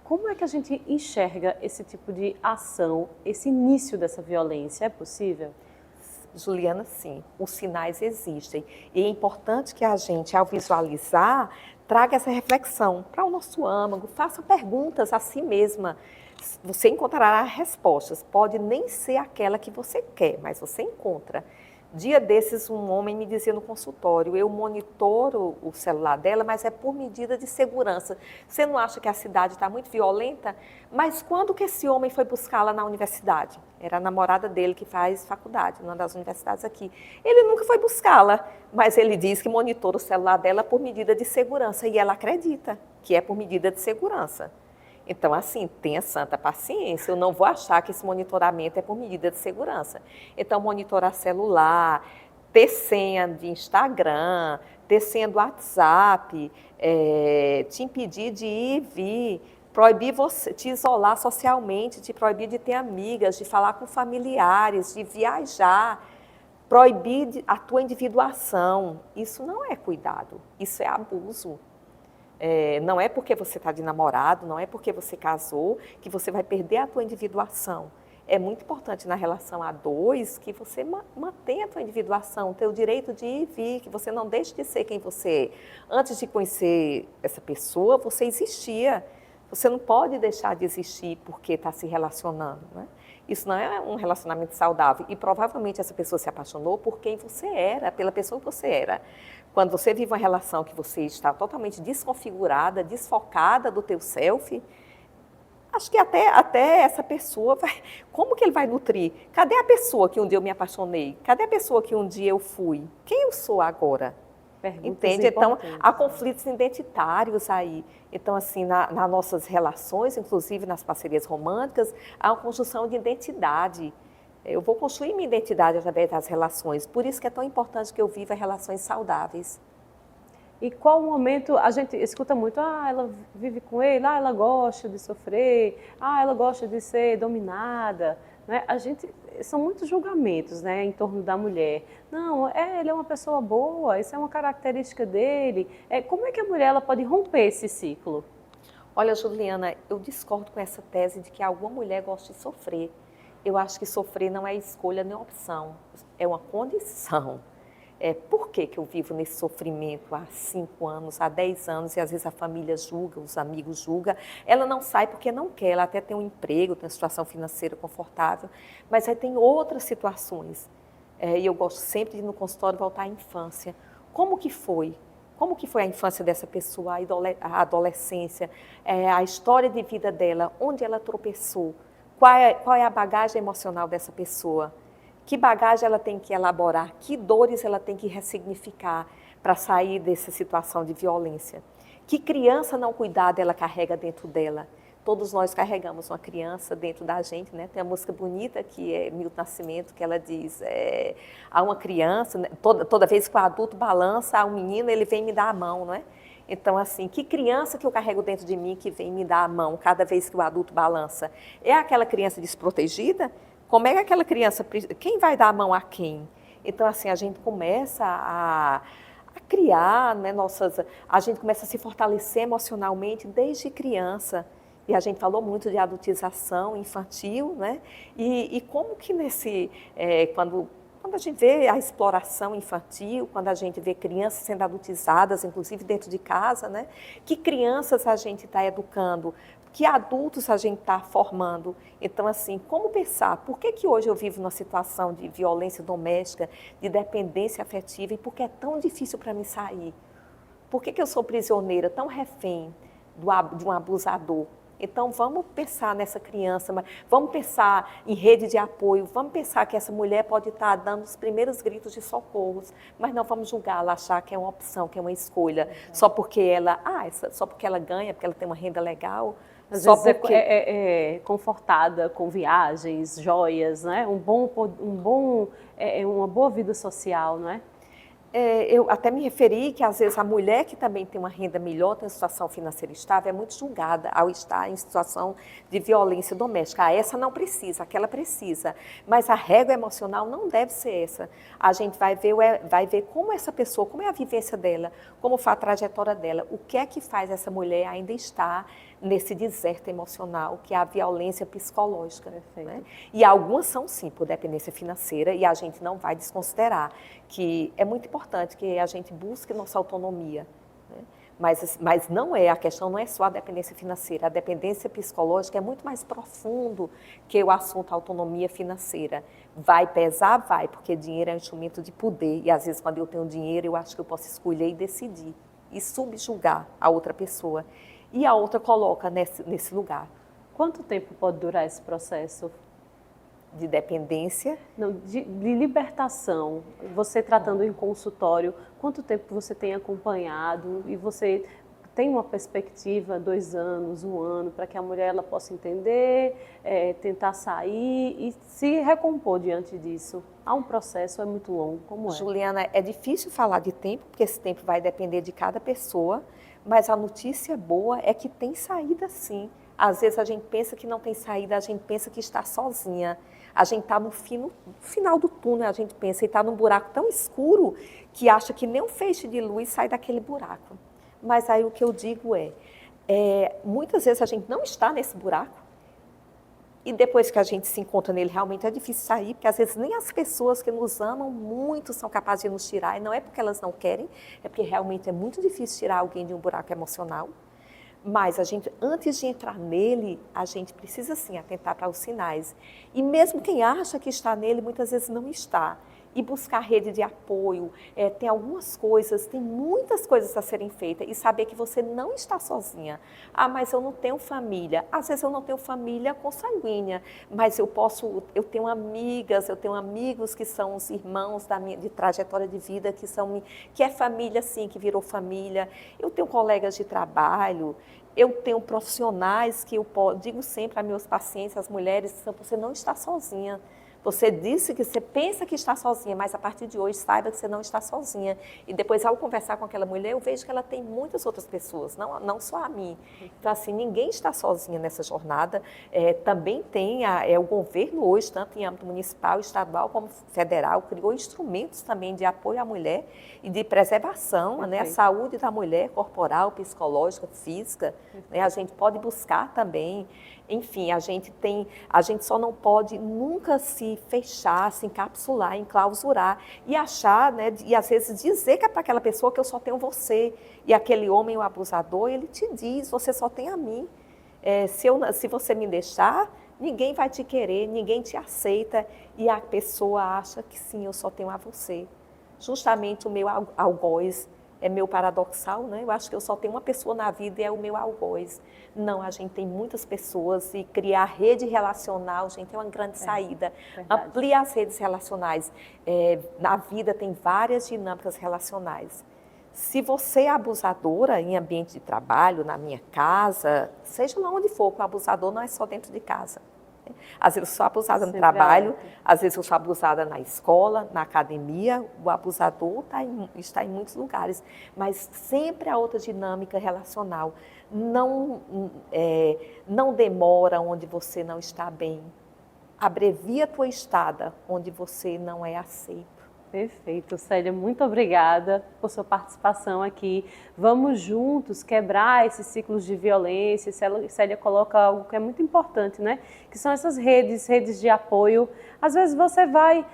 como é que a gente enxerga esse tipo de ação, esse início dessa violência? É possível? Juliana, sim, os sinais existem. E é importante que a gente, ao visualizar, traga essa reflexão para o nosso âmago, faça perguntas a si mesma. Você encontrará respostas, pode nem ser aquela que você quer, mas você encontra. Dia desses, um homem me dizia no consultório, eu monitoro o celular dela, mas é por medida de segurança. Você não acha que a cidade está muito violenta? Mas quando que esse homem foi buscá-la na universidade? Era a namorada dele que faz faculdade, numa das universidades aqui. Ele nunca foi buscá-la, mas ele diz que monitora o celular dela por medida de segurança, e ela acredita que é por medida de segurança. Então, assim, tenha santa paciência, eu não vou achar que esse monitoramento é por medida de segurança. Então, monitorar celular, ter senha de Instagram, ter senha do WhatsApp, te impedir de ir e vir, proibir você, te isolar socialmente, te proibir de ter amigas, de falar com familiares, de viajar, proibir a tua individuação. Isso não é cuidado, isso é abuso. Não é porque você está de namorado, não é porque você casou, que você vai perder a tua individuação. É muito importante na relação a dois que você mantenha a tua individuação, o teu direito de ir e vir, que você não deixe de ser quem você é. Antes de conhecer essa pessoa, você existia. Você não pode deixar de existir porque está se relacionando, né? Isso não é um relacionamento saudável. E provavelmente essa pessoa se apaixonou por quem você era, pela pessoa que você era. Quando você vive uma relação que você está totalmente desconfigurada, desfocada do teu self, acho que até essa pessoa vai... Como que ele vai nutrir? Cadê a pessoa que um dia eu me apaixonei? Cadê a pessoa que um dia eu fui? Quem eu sou agora? Entende? Então, há conflitos identitários aí. Então, assim, nas nossas relações, inclusive nas parcerias românticas, há uma construção de identidade. Eu vou construir minha identidade através das relações. Por isso que é tão importante que eu viva relações saudáveis. E qual o momento, a gente escuta muito, ela vive com ele, ela gosta de sofrer, ela gosta de ser dominada, né? São muitos julgamentos, né, em torno da mulher. Não, ele é uma pessoa boa, isso é uma característica dele. Como é que a mulher ela pode romper esse ciclo? Olha, Juliana, eu discordo com essa tese de que alguma mulher gosta de sofrer. Eu acho que sofrer não é escolha nem opção, é uma condição. Por que eu vivo nesse sofrimento há 5 anos, há 10 anos, e às vezes a família julga, os amigos julgam. Ela não sai porque não quer, ela até tem um emprego, tem uma situação financeira confortável, mas aí tem outras situações. E eu gosto sempre de ir no consultório voltar à infância. Como que foi? Como que foi a infância dessa pessoa, a adolescência, a história de vida dela, onde ela tropeçou? Qual é a bagagem emocional dessa pessoa? Que bagagem ela tem que elaborar? Que dores ela tem que ressignificar para sair dessa situação de violência? Que criança não cuidada ela carrega dentro dela? Todos nós carregamos uma criança dentro da gente, né? Tem uma música bonita que é Milton Nascimento, que ela diz, há uma criança, né? toda vez que o adulto balança, há um menino, ele vem me dar a mão, não é? Então, assim, que criança que eu carrego dentro de mim que vem me dar a mão cada vez que o adulto balança? É aquela criança desprotegida? Como é que aquela criança, quem vai dar a mão a quem? Então, assim, a gente começa a criar, né, a gente começa a se fortalecer emocionalmente desde criança. E a gente falou muito de adultização infantil, né? E como que quando a gente vê a exploração infantil, quando a gente vê crianças sendo adultizadas, inclusive dentro de casa, né? Que crianças a gente está educando? Que adultos a gente está formando? Então, assim, como pensar? Por que hoje eu vivo numa situação de violência doméstica, de dependência afetiva, e por que é tão difícil para mim sair? Por que eu sou prisioneira, tão refém de um abusador? Então, vamos pensar nessa criança, vamos pensar em rede de apoio, vamos pensar que essa mulher pode estar dando os primeiros gritos de socorro, mas não vamos julgá-la, achar que é uma opção, que é uma escolha, só porque ela ganha, porque ela tem uma renda legal. Às vezes é confortada com viagens, joias, né? Uma boa vida social, não é? Eu até me referi que, às vezes, a mulher que também tem uma renda melhor, tem uma situação financeira estável, é muito julgada ao estar em situação de violência doméstica. Essa não precisa, aquela precisa. Mas a régua emocional não deve ser essa. A gente vai ver como essa pessoa, como é a vivência dela, como foi a trajetória dela, o que é que faz essa mulher ainda estar nesse deserto emocional, que é a violência psicológica. Né? E algumas são, sim, por dependência financeira, e a gente não vai desconsiderar que é muito importante que a gente busque nossa autonomia. Né? Mas não é, a questão não é só a dependência financeira, a dependência psicológica é muito mais profundo que o assunto autonomia financeira. Vai pesar? Vai, porque dinheiro é um instrumento de poder e às vezes quando eu tenho dinheiro eu acho que eu posso escolher e decidir e subjugar a outra pessoa e a outra coloca nesse lugar. Quanto tempo pode durar esse processo? De dependência? Não, de libertação. Você tratando em consultório, quanto tempo você tem acompanhado e você tem uma perspectiva, 2 anos, 1 ano, para que a mulher ela possa entender, tentar sair e se recompor diante disso? Há um processo, é muito longo, como é? Juliana, é difícil falar de tempo, porque esse tempo vai depender de cada pessoa, mas a notícia boa é que tem saída sim. Às vezes a gente pensa que não tem saída, a gente pensa que está sozinha. A gente está no final do túnel, a gente pensa, e está num buraco tão escuro que acha que nem um feixe de luz sai daquele buraco. Mas aí o que eu digo muitas vezes a gente não está nesse buraco e depois que a gente se encontra nele, realmente é difícil sair, porque às vezes nem as pessoas que nos amam muito são capazes de nos tirar, e não é porque elas não querem, é porque realmente é muito difícil tirar alguém de um buraco emocional. Mas a gente, antes de entrar nele, a gente precisa sim atentar para os sinais. E mesmo quem acha que está nele, muitas vezes não está. E buscar rede de apoio, tem algumas coisas, tem muitas coisas a serem feitas. E saber que você não está sozinha. Ah, mas eu não tenho família. Às vezes eu não tenho família consanguínea, mas eu tenho amigas, eu tenho amigos que são os irmãos de trajetória de vida, que é família sim, que virou família. Eu tenho colegas de trabalho, eu tenho profissionais que eu digo sempre a meus pacientes, as mulheres, você não está sozinha. Você disse que você pensa que está sozinha, mas a partir de hoje saiba que você não está sozinha. E depois, ao conversar com aquela mulher, eu vejo que ela tem muitas outras pessoas, não só a mim. Então, assim, ninguém está sozinha nessa jornada. Também tem o governo hoje, tanto em âmbito municipal, estadual como federal, criou instrumentos também de apoio à mulher e de preservação, né, a saúde da mulher, corporal, psicológica, física. Né, a gente pode buscar também. Enfim, a gente só não pode nunca se fechar, se encapsular, enclausurar e achar, né, e às vezes dizer que é para aquela pessoa que eu só tenho você. E aquele homem, o abusador, ele te diz, você só tem a mim. Se você me deixar, ninguém vai te querer, ninguém te aceita. E a pessoa acha que sim, eu só tenho a você. Justamente o meu algoz é meu paradoxal, né? Eu acho que eu só tenho uma pessoa na vida e é o meu algoz. Não, a gente tem muitas pessoas e criar rede relacional, gente, é uma grande saída. Amplie as redes relacionais. Na vida tem várias dinâmicas relacionais. Se você é abusadora em ambiente de trabalho, na minha casa, seja lá onde for, o abusador não é só dentro de casa. Às vezes eu sou abusada no trabalho, às vezes eu sou abusada na escola, na academia, o abusador está em muitos lugares, mas sempre há outra dinâmica relacional. Não demora onde você não está bem, abrevia a tua estada onde você não é aceito. Perfeito, Célia, muito obrigada por sua participação aqui. Vamos juntos quebrar esses ciclos de violência. Célia coloca algo que é muito importante, né? Que são essas redes de apoio. Às vezes você vai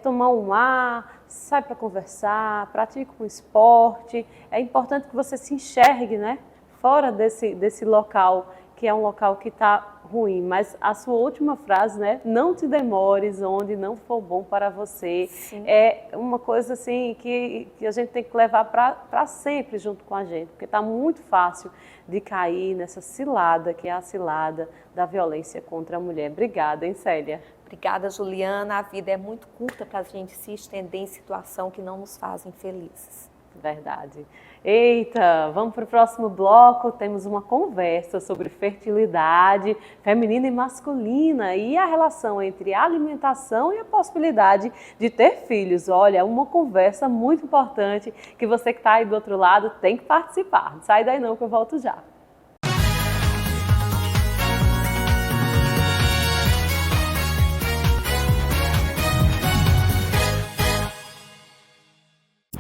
tomar um ar, sai para conversar, pratica um esporte. É importante que você se enxergue, né? Fora desse local, que é um local que está ruim, mas a sua última frase, né? Não te demores onde não for bom para você. Sim. É uma coisa assim que a gente tem que levar para sempre junto com a gente, porque está muito fácil de cair nessa cilada, que é a cilada da violência contra a mulher. Obrigada, hein, Célia? Obrigada, Juliana. A vida é muito curta para a gente se estender em situação que não nos fazem felizes. Verdade. Eita, vamos para o próximo bloco. Temos uma conversa sobre fertilidade feminina e masculina e a relação entre a alimentação e a possibilidade de ter filhos. Olha, uma conversa muito importante que você que está aí do outro lado tem que participar. Não sai daí não que eu volto já.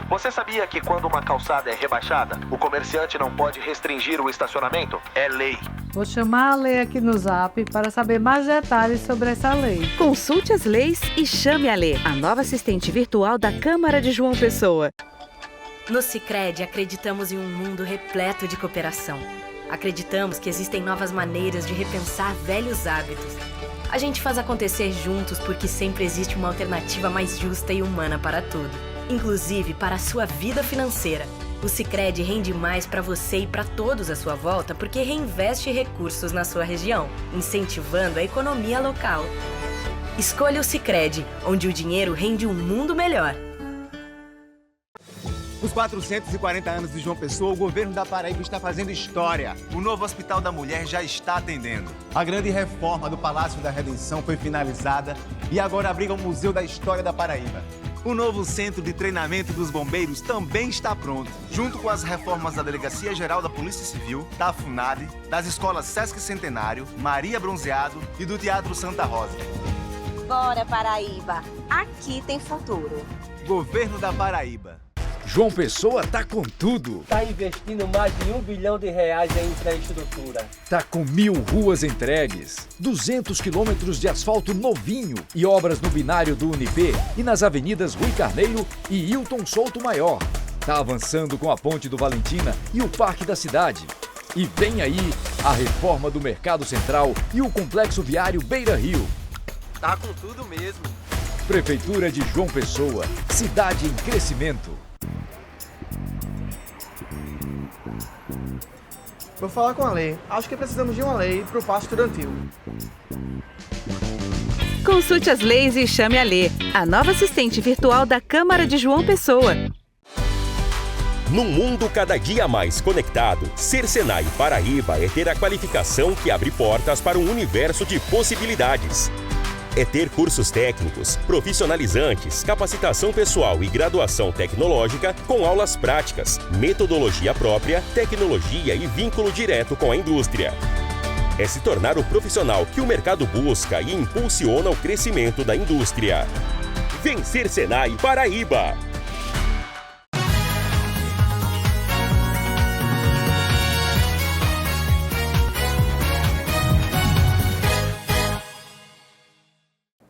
Você sabia que quando uma calçada é rebaixada, o comerciante não pode restringir o estacionamento? É lei. Vou chamar a Lei aqui no Zap para saber mais detalhes sobre essa lei. Consulte as leis e chame a Lei, a nova assistente virtual da Câmara de João Pessoa. No Sicredi, acreditamos em um mundo repleto de cooperação. Acreditamos que existem novas maneiras de repensar velhos hábitos. A gente faz acontecer juntos porque sempre existe uma alternativa mais justa e humana para tudo, inclusive para a sua vida financeira. O Sicredi rende mais para você e para todos à sua volta porque reinveste recursos na sua região, incentivando a economia local. Escolha o Sicredi, onde o dinheiro rende um mundo melhor. Nos 440 anos de João Pessoa, o governo da Paraíba está fazendo história. O novo Hospital da Mulher já está atendendo. A grande reforma do Palácio da Redenção foi finalizada e agora abriga o Museu da História da Paraíba. O novo Centro de Treinamento dos Bombeiros também está pronto, junto com as reformas da Delegacia Geral da Polícia Civil, da FUNAD, das escolas Sesc Centenário, Maria Bronzeado e do Teatro Santa Rosa. Bora, Paraíba! Aqui tem futuro. Governo da Paraíba. João Pessoa tá com tudo. Tá investindo mais de R$1 bilhão em infraestrutura. Tá com 1.000 ruas entregues, 200 quilômetros de asfalto novinho e obras no binário do Unip e nas avenidas Rui Carneiro e Hilton Souto Maior. Tá avançando com a Ponte do Valentina e o Parque da Cidade. E vem aí a reforma do Mercado Central e o Complexo Viário Beira Rio. Tá com tudo mesmo. Prefeitura de João Pessoa, cidade em crescimento. Vou falar com a lei. Acho que precisamos de uma lei para o passo estudantil. Consulte as leis e chame a Lê, a nova assistente virtual da Câmara de João Pessoa. Num mundo cada dia mais conectado, ser Senai Paraíba é ter a qualificação que abre portas para um universo de possibilidades. É ter cursos técnicos, profissionalizantes, capacitação pessoal e graduação tecnológica com aulas práticas, metodologia própria, tecnologia e vínculo direto com a indústria. É se tornar o profissional que o mercado busca e impulsiona o crescimento da indústria. Vencer Senai Paraíba!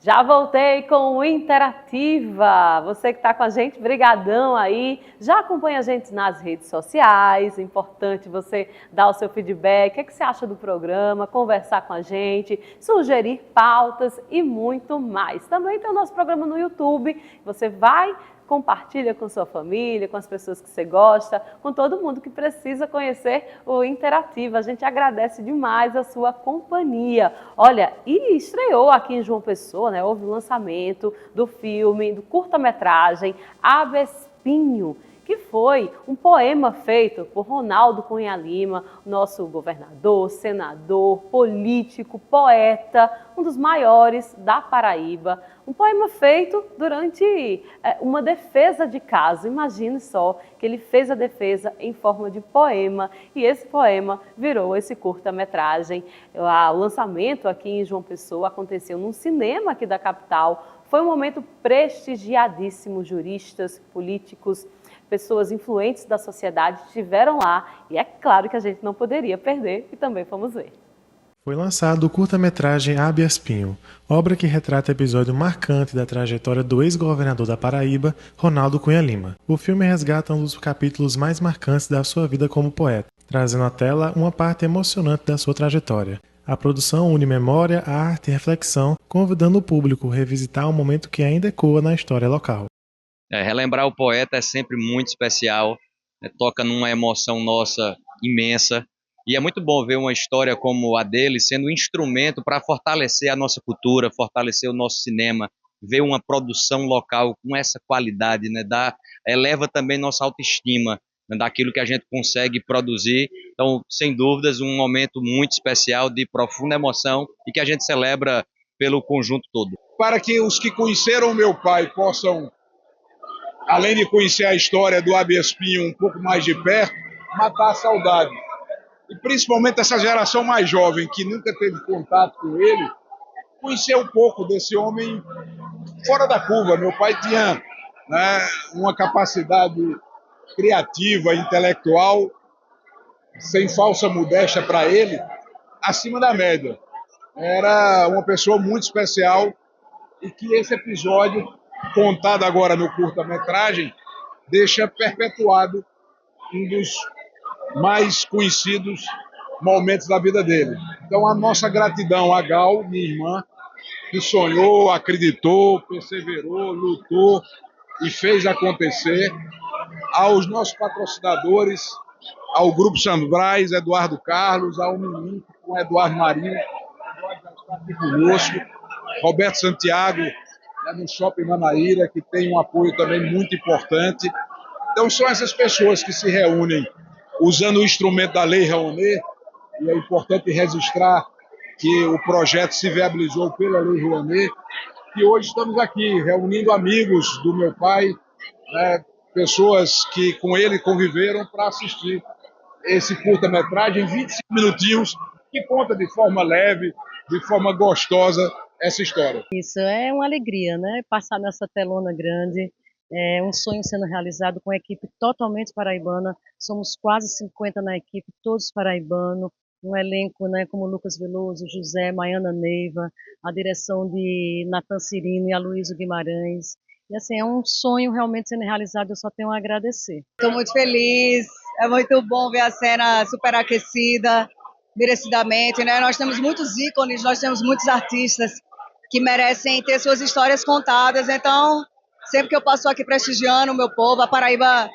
Já voltei com o Interativa. Você que está com a gente, brigadão aí. Já acompanha a gente nas redes sociais. É importante você dar o seu feedback. O que você acha do programa? Conversar com a gente, sugerir pautas e muito mais. Também tem o nosso programa no YouTube. Você vai, compartilha com sua família, com as pessoas que você gosta, com todo mundo que precisa conhecer o Interativa. A gente agradece demais a sua companhia. Olha, e estreou aqui em João Pessoa, né? Houve o lançamento do filme, do curta-metragem Abespinho, que foi um poema feito por Ronaldo Cunha Lima, nosso governador, senador, político, poeta, um dos maiores da Paraíba. Um poema feito durante uma defesa de caso. Imagine só que ele fez a defesa em forma de poema e esse poema virou esse curta-metragem. O lançamento aqui em João Pessoa aconteceu num cinema aqui da capital. Foi um momento prestigiadíssimo. Juristas, políticos, pessoas influentes da sociedade estiveram lá e é claro que a gente não poderia perder e também fomos ver. Foi lançado o curta-metragem Abespinho, obra que retrata episódio marcante da trajetória do ex-governador da Paraíba, Ronaldo Cunha Lima. O filme resgata um dos capítulos mais marcantes da sua vida como poeta, trazendo à tela uma parte emocionante da sua trajetória. A produção une memória, arte e reflexão, convidando o público a revisitar um momento que ainda ecoa na história local. Relembrar o poeta é sempre muito especial, toca numa emoção nossa imensa. E é muito bom ver uma história como a dele sendo um instrumento para fortalecer a nossa cultura, fortalecer o nosso cinema, ver uma produção local com essa qualidade, né, eleva também nossa autoestima, né, daquilo que a gente consegue produzir. Então, sem dúvidas, um momento muito especial de profunda emoção e que a gente celebra pelo conjunto todo. Para que os que conheceram meu pai possam, além de conhecer a história do Abespinho um pouco mais de perto, matar a saudade. E principalmente essa geração mais jovem, que nunca teve contato com ele, conhecer um pouco desse homem fora da curva. Meu pai tinha, né, uma capacidade criativa, intelectual, sem falsa modéstia para ele, acima da média. Era uma pessoa muito especial e que esse episódio, contado agora no curta-metragem, deixa perpetuado um dos mais conhecidos momentos da vida dele. Então, a nossa gratidão a Gal, minha irmã, que sonhou, acreditou, perseverou, lutou e fez acontecer. Aos nossos patrocinadores, ao Grupo Sambrais, Eduardo Carlos, ao Menino, com Eduardo Marinho, Eduardo já está aqui conosco, Roberto Santiago, no Shopping Manaíra, que tem um apoio também muito importante. Então, são essas pessoas que se reúnem usando o instrumento da Lei Rouanet, e é importante registrar que o projeto se viabilizou pela Lei Rouanet, e hoje estamos aqui reunindo amigos do meu pai, né, pessoas que com ele conviveram para assistir esse curta-metragem, 25 minutinhos, que conta de forma leve, de forma gostosa essa história. Isso é uma alegria, né? Passar nessa telona grande, é um sonho sendo realizado com a equipe totalmente paraibana. Somos quase 50 na equipe, todos paraibanos. Um elenco, né, como Lucas Veloso, José, Maiana Neiva, a direção de Natan Cirino e Aloysio Guimarães. E assim, é um sonho realmente sendo realizado, eu só tenho a agradecer. Estou muito feliz, é muito bom ver a cena superaquecida, merecidamente, né? Nós temos muitos ícones, nós temos muitos artistas que merecem ter suas histórias contadas, então, sempre que eu passo aqui prestigiando o meu povo, a Paraíba,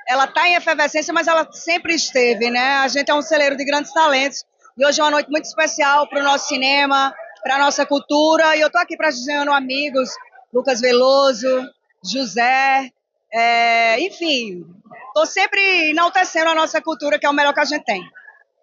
ela está em efervescência, mas ela sempre esteve, né? A gente é um celeiro de grandes talentos, e hoje é uma noite muito especial para o nosso cinema, para a nossa cultura, e eu estou aqui prestigiando amigos, Lucas Veloso, José, enfim, estou sempre enaltecendo a nossa cultura, que é o melhor que a gente tem.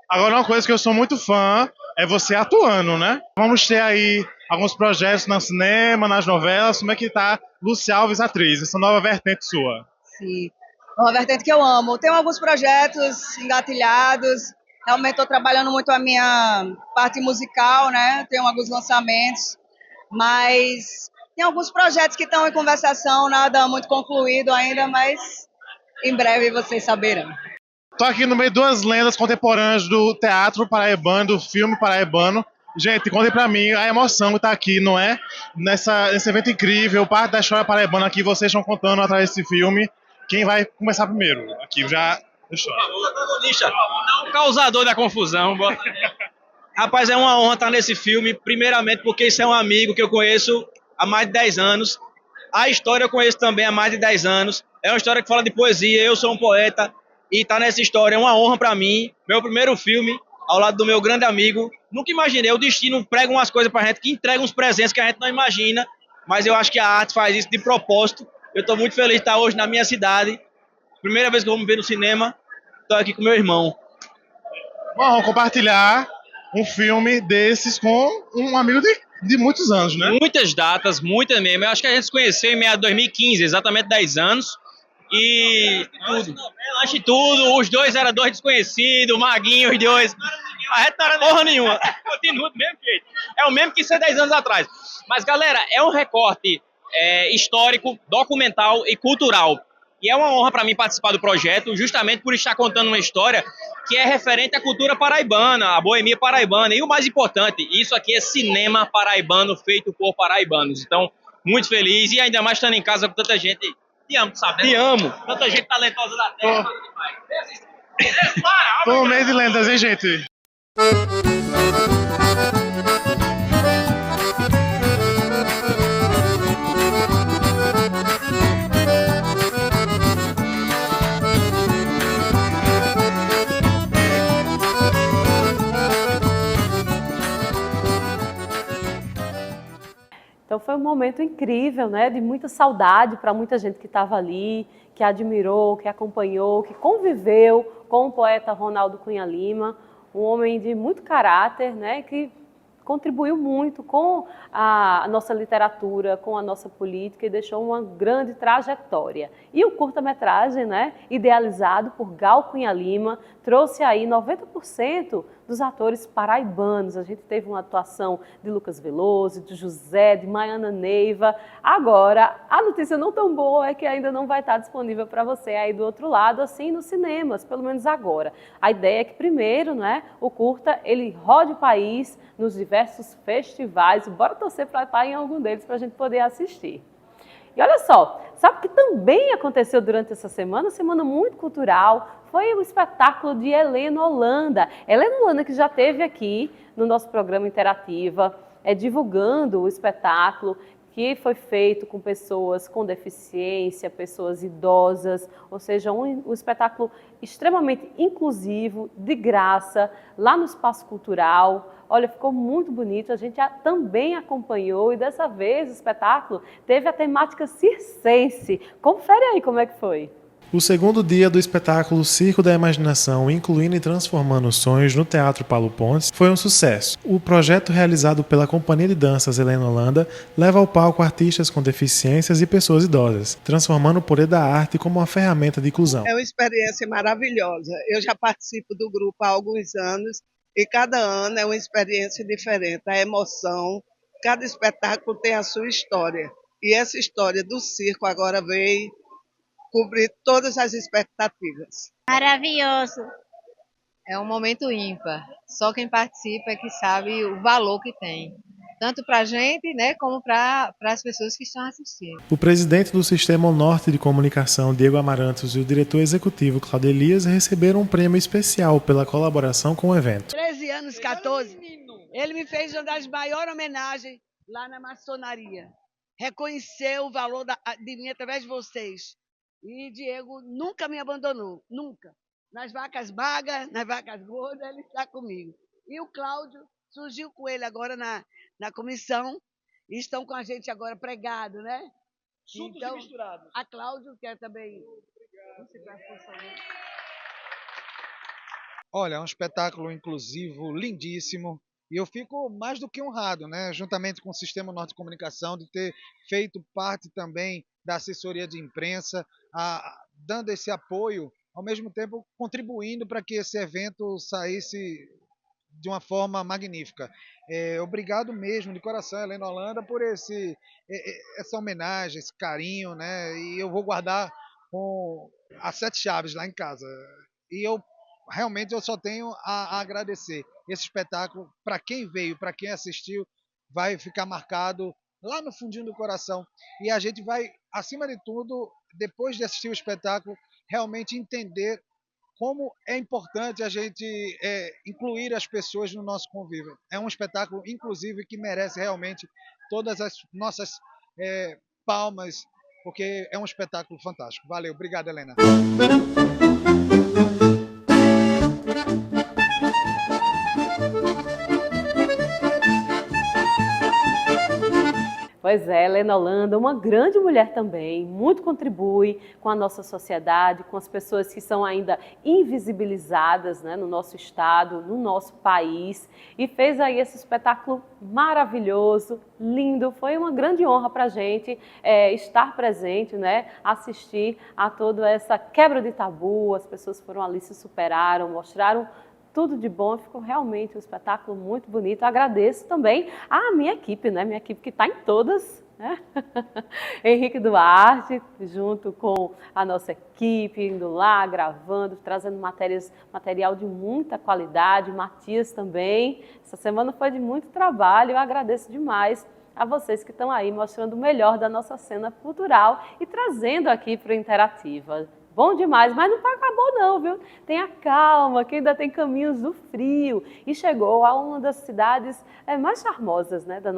Agora, uma coisa que eu sou muito fã é você atuando, né? Vamos ter aí alguns projetos no cinema, nas novelas. Como é que tá Lúcia Alves, atriz, essa nova vertente sua? Sim, uma vertente que eu amo. Tenho alguns projetos engatilhados, realmente estou trabalhando muito a minha parte musical, né? Tenho alguns lançamentos, mas tem alguns projetos que estão em conversação, nada muito concluído ainda, mas em breve vocês saberão. Tô aqui no meio de duas lendas contemporâneas do teatro paraibano, do filme paraibano. Gente, contem pra mim a emoção que tá aqui, não é? Nesse evento incrível, parte da história paraibana que vocês estão contando através desse filme. Quem vai começar primeiro? Aqui já... Deixa eu... Protagonista, o causador da confusão. Rapaz, é uma honra estar nesse filme, primeiramente porque isso é um amigo que eu conheço há mais de 10 anos. A história eu conheço também há mais de 10 anos. É uma história que fala de poesia, eu sou um poeta. E estar nessa história é uma honra para mim. Meu primeiro filme, ao lado do meu grande amigo. Nunca imaginei, o destino prega umas coisas pra gente, que entrega uns presentes que a gente não imagina. Mas eu acho que a arte faz isso de propósito. Eu estou muito feliz de estar hoje na minha cidade. Primeira vez que eu vou me ver no cinema, estou aqui com meu irmão. Vamos compartilhar um filme desses com um amigo de muitos anos, né? Muitas datas, muitas mesmo. Eu acho que a gente se conheceu em meados de 2015, exatamente 10 anos. E tudo. Lanche tudo, os dois eram dois desconhecidos, Maguinho, os dois. A gente não era porra nenhuma. Continua do mesmo jeito. É o mesmo que isso é 10 anos atrás. Mas, galera, é um recorte histórico, documental e cultural. E é uma honra para mim participar do projeto, justamente por estar contando uma história que é referente à cultura paraibana, à boemia paraibana. E o mais importante, isso aqui é cinema paraibano feito por paraibanos. Então, muito feliz e ainda mais estando em casa com tanta gente. Te amo, sabe? Te amo. Tanta gente talentosa da terra. Foi um mês de lendas, hein, gente? Então foi um momento incrível, né? De muita saudade para muita gente que estava ali, que admirou, que acompanhou, que conviveu com o poeta Ronaldo Cunha Lima, um homem de muito caráter, né? Que contribuiu muito com a nossa literatura, com a nossa política e deixou uma grande trajetória. E o curta-metragem, né, idealizado por Gal Cunha Lima, trouxe aí 90% dos atores paraibanos. A gente teve uma atuação de Lucas Veloso, de José, de Maiana Neiva. Agora, a notícia não tão boa é que ainda não vai estar disponível para você aí do outro lado, assim, nos cinemas, pelo menos agora. A ideia é que primeiro, né, o curta, ele rode o país nos diversos festivais. Bora torcer para estar em algum deles para a gente poder assistir. E olha só, sabe o que também aconteceu durante essa semana muito cultural, foi o espetáculo de Helena Holanda. Helena Holanda que já esteve aqui no nosso programa Interativa, divulgando o espetáculo que foi feito com pessoas com deficiência, pessoas idosas, ou seja, um espetáculo extremamente inclusivo, de graça, lá no Espaço Cultural. Olha, ficou muito bonito, a gente também acompanhou e dessa vez o espetáculo teve a temática circense. Confere aí como é que foi. O segundo dia do espetáculo Circo da Imaginação, incluindo e transformando sonhos no Teatro Paulo Pontes, foi um sucesso. O projeto realizado pela Companhia de Danças Helena Holanda leva ao palco artistas com deficiências e pessoas idosas, transformando o poder da arte como uma ferramenta de inclusão. É uma experiência maravilhosa. Eu já participo do grupo há alguns anos e cada ano é uma experiência diferente. A emoção, cada espetáculo tem a sua história. E essa história do circo agora veio cobrir todas as expectativas. Maravilhoso. É um momento ímpar. Só quem participa é que sabe o valor que tem. Tanto para a gente, né, como para as pessoas que estão assistindo. O presidente do Sistema Norte de Comunicação, Diego Amarantos, e o diretor executivo, Cláudio Elias, receberam um prêmio especial pela colaboração com o evento. 13 anos, 14, ele me fez uma das maiores homenagens lá na maçonaria. Reconheceu o valor de mim através de vocês. E Diego nunca me abandonou, nunca. Nas vacas magras, nas vacas gordas, ele está comigo. E o Cláudio surgiu com ele agora na comissão e estão com a gente agora pregado, né? Juntos então, e misturados. A Cláudio quer também... Olha, é um espetáculo inclusivo, lindíssimo. E eu fico mais do que honrado, né, juntamente com o Sistema Norte de Comunicação, de ter feito parte também da assessoria de imprensa, dando esse apoio, ao mesmo tempo contribuindo para que esse evento saísse de uma forma magnífica. Obrigado mesmo, de coração, Helena Holanda, por essa homenagem, esse carinho, né, e eu vou guardar com as 7 chaves lá em casa. E realmente eu só tenho a agradecer. Esse espetáculo, para quem veio, para quem assistiu, vai ficar marcado lá no fundinho do coração. E a gente vai, acima de tudo, depois de assistir o espetáculo, realmente entender como é importante a gente incluir as pessoas no nosso convívio. É um espetáculo inclusivo que merece realmente todas as nossas palmas, porque é um espetáculo fantástico. Valeu, obrigado, Helena. Pois é, Helena Holanda, uma grande mulher também, muito contribui com a nossa sociedade, com as pessoas que são ainda invisibilizadas, né, no nosso estado, no nosso país, e fez aí esse espetáculo maravilhoso, lindo. Foi uma grande honra para a gente estar presente, né, assistir a toda essa quebra de tabu. As pessoas foram ali, se superaram, mostraram tudo de bom, ficou realmente um espetáculo muito bonito. Agradeço também a minha equipe, né? Minha equipe que está em todas, né? Henrique Duarte, junto com a nossa equipe, indo lá, gravando, trazendo material de muita qualidade. Matias também. Essa semana foi de muito trabalho. Eu agradeço demais a vocês que estão aí mostrando o melhor da nossa cena cultural e trazendo aqui para o Interativa. Bom demais, mas não acabou não, viu? Tenha calma, que ainda tem Caminhos do Frio. E chegou a uma das cidades mais charmosas, né, da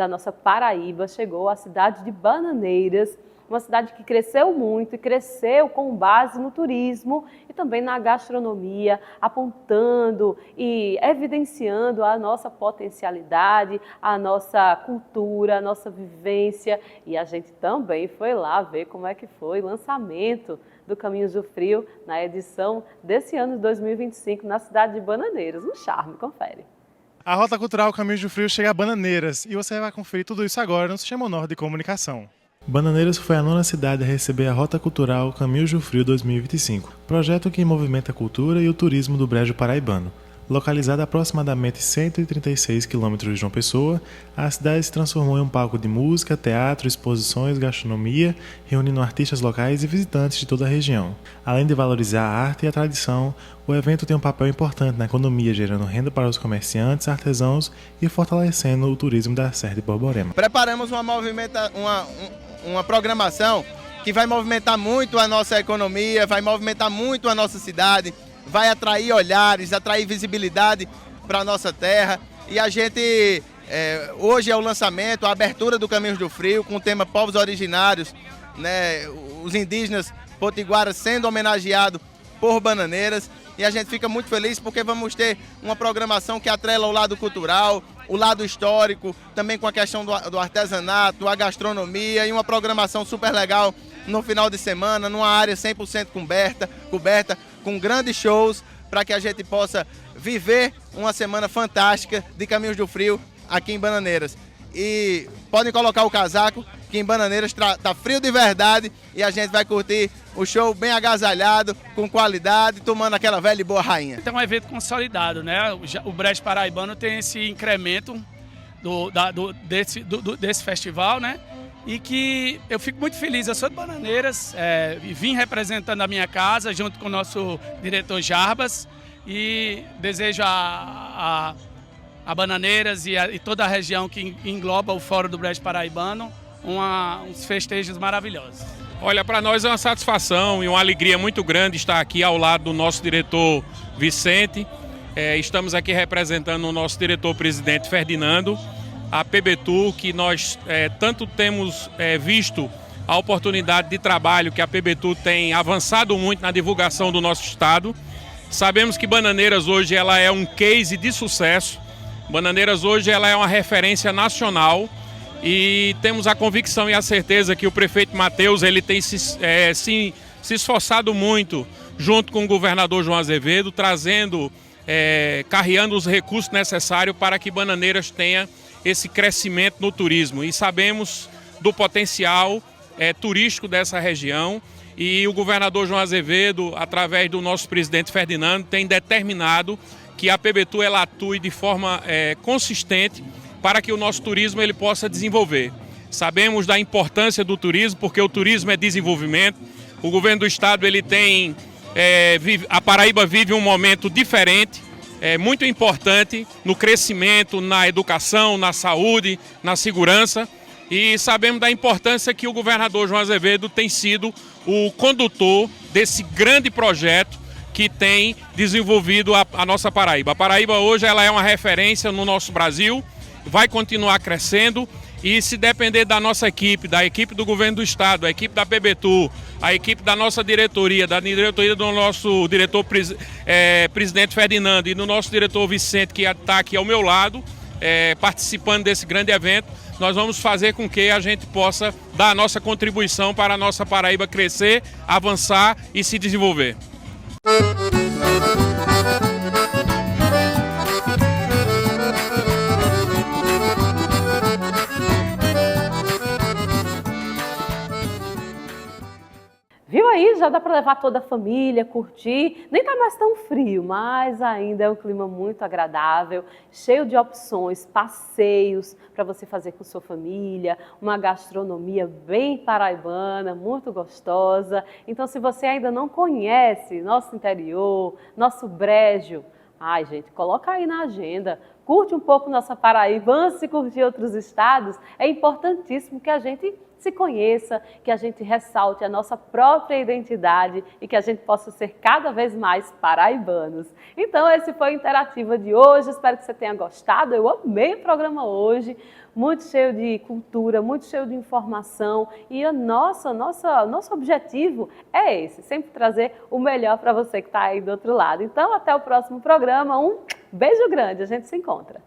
nossa Paraíba. Chegou a cidade de Bananeiras, uma cidade que cresceu muito e cresceu com base no turismo e também na gastronomia, apontando e evidenciando a nossa potencialidade, a nossa cultura, a nossa vivência. E a gente também foi lá ver como é que foi o lançamento do Caminhos do Frio na edição desse ano de 2025 na cidade de Bananeiras. Um charme, confere. A Rota Cultural Caminhos do Frio chega a Bananeiras e você vai conferir tudo isso agora no Sistema Norte de Comunicação. Bananeiras foi a 9ª cidade a receber a Rota Cultural Caminhos do Frio 2025, projeto que movimenta a cultura e o turismo do Brejo Paraibano. Localizada a aproximadamente 136 km de João Pessoa, a cidade se transformou em um palco de música, teatro, exposições, gastronomia, reunindo artistas locais e visitantes de toda a região. Além de valorizar a arte e a tradição, o evento tem um papel importante na economia, gerando renda para os comerciantes, artesãos e fortalecendo o turismo da Serra de Borborema. Preparamos uma programação que vai movimentar muito a nossa economia, vai movimentar muito a nossa cidade, vai atrair olhares, atrair visibilidade para a nossa terra. E a gente, hoje é o lançamento, a abertura do Caminhos do Frio, com o tema Povos Originários, né, os indígenas potiguaras sendo homenageados por bananeiras. E a gente fica muito feliz porque vamos ter uma programação que atrela o lado cultural, o lado histórico, também com a questão do artesanato, a gastronomia e uma programação super legal no final de semana, numa área 100% coberta, com grandes shows, para que a gente possa viver uma semana fantástica de Caminhos do Frio aqui em Bananeiras. E podem colocar o casaco, que em Bananeiras tá frio de verdade e a gente vai curtir o show bem agasalhado, com qualidade, tomando aquela velha e boa rainha. É um evento consolidado, né? O Brejo Paraibano tem esse incremento desse festival, né? E que eu fico muito feliz. Eu sou de Bananeiras, vim representando a minha casa junto com o nosso diretor Jarbas e desejo a Bananeiras e toda a região que engloba o Fórum do Brejo Paraibano uns festejos maravilhosos. Olha, para nós é uma satisfação e uma alegria muito grande estar aqui ao lado do nosso diretor Vicente. Estamos aqui representando o nosso diretor-presidente Ferdinando, a PBTU, que nós tanto temos visto a oportunidade de trabalho que a PBTU tem avançado muito na divulgação do nosso estado. Sabemos que Bananeiras hoje ela é um case de sucesso. Bananeiras hoje ela é uma referência nacional. E temos a convicção e a certeza que o prefeito Matheus ele tem se esforçado muito junto com o governador João Azevedo, carreando os recursos necessários para que Bananeiras tenha esse crescimento no turismo. E sabemos do potencial turístico dessa região e o governador João Azevedo, através do nosso presidente Ferdinando, tem determinado que a PBTU ela atue de forma consistente para que o nosso turismo ele possa desenvolver. Sabemos da importância do turismo, porque o turismo é desenvolvimento. O governo do estado ele tem, a Paraíba vive um momento diferente, muito importante no crescimento, na educação, na saúde, na segurança. E sabemos da importância que o governador João Azevedo tem sido o condutor desse grande projeto que tem desenvolvido a nossa Paraíba. A Paraíba hoje ela é uma referência no nosso Brasil, vai continuar crescendo e se depender da nossa equipe, da equipe do governo do estado, da equipe da PBTU, a equipe da nossa diretoria, da diretoria do nosso diretor presidente Ferdinando e do nosso diretor Vicente, que está aqui ao meu lado, participando desse grande evento, nós vamos fazer com que a gente possa dar a nossa contribuição para a nossa Paraíba crescer, avançar e se desenvolver. Viu aí? Já dá para levar toda a família, curtir. Nem tá mais tão frio, mas ainda é um clima muito agradável, cheio de opções, passeios para você fazer com sua família, uma gastronomia bem paraibana, muito gostosa. Então, se você ainda não conhece nosso interior, nosso brejo, ai, gente, coloca aí na agenda. Curte um pouco nossa Paraíba, antes de curtir outros estados. É importantíssimo que a gente se conheça, que a gente ressalte a nossa própria identidade e que a gente possa ser cada vez mais paraibanos. Então, esse foi o Interativa de hoje. Espero que você tenha gostado. Eu amei o programa hoje. Muito cheio de cultura, muito cheio de informação. E nosso objetivo é esse, sempre trazer o melhor para você que está aí do outro lado. Então, até o próximo programa. Um beijo grande, a gente se encontra.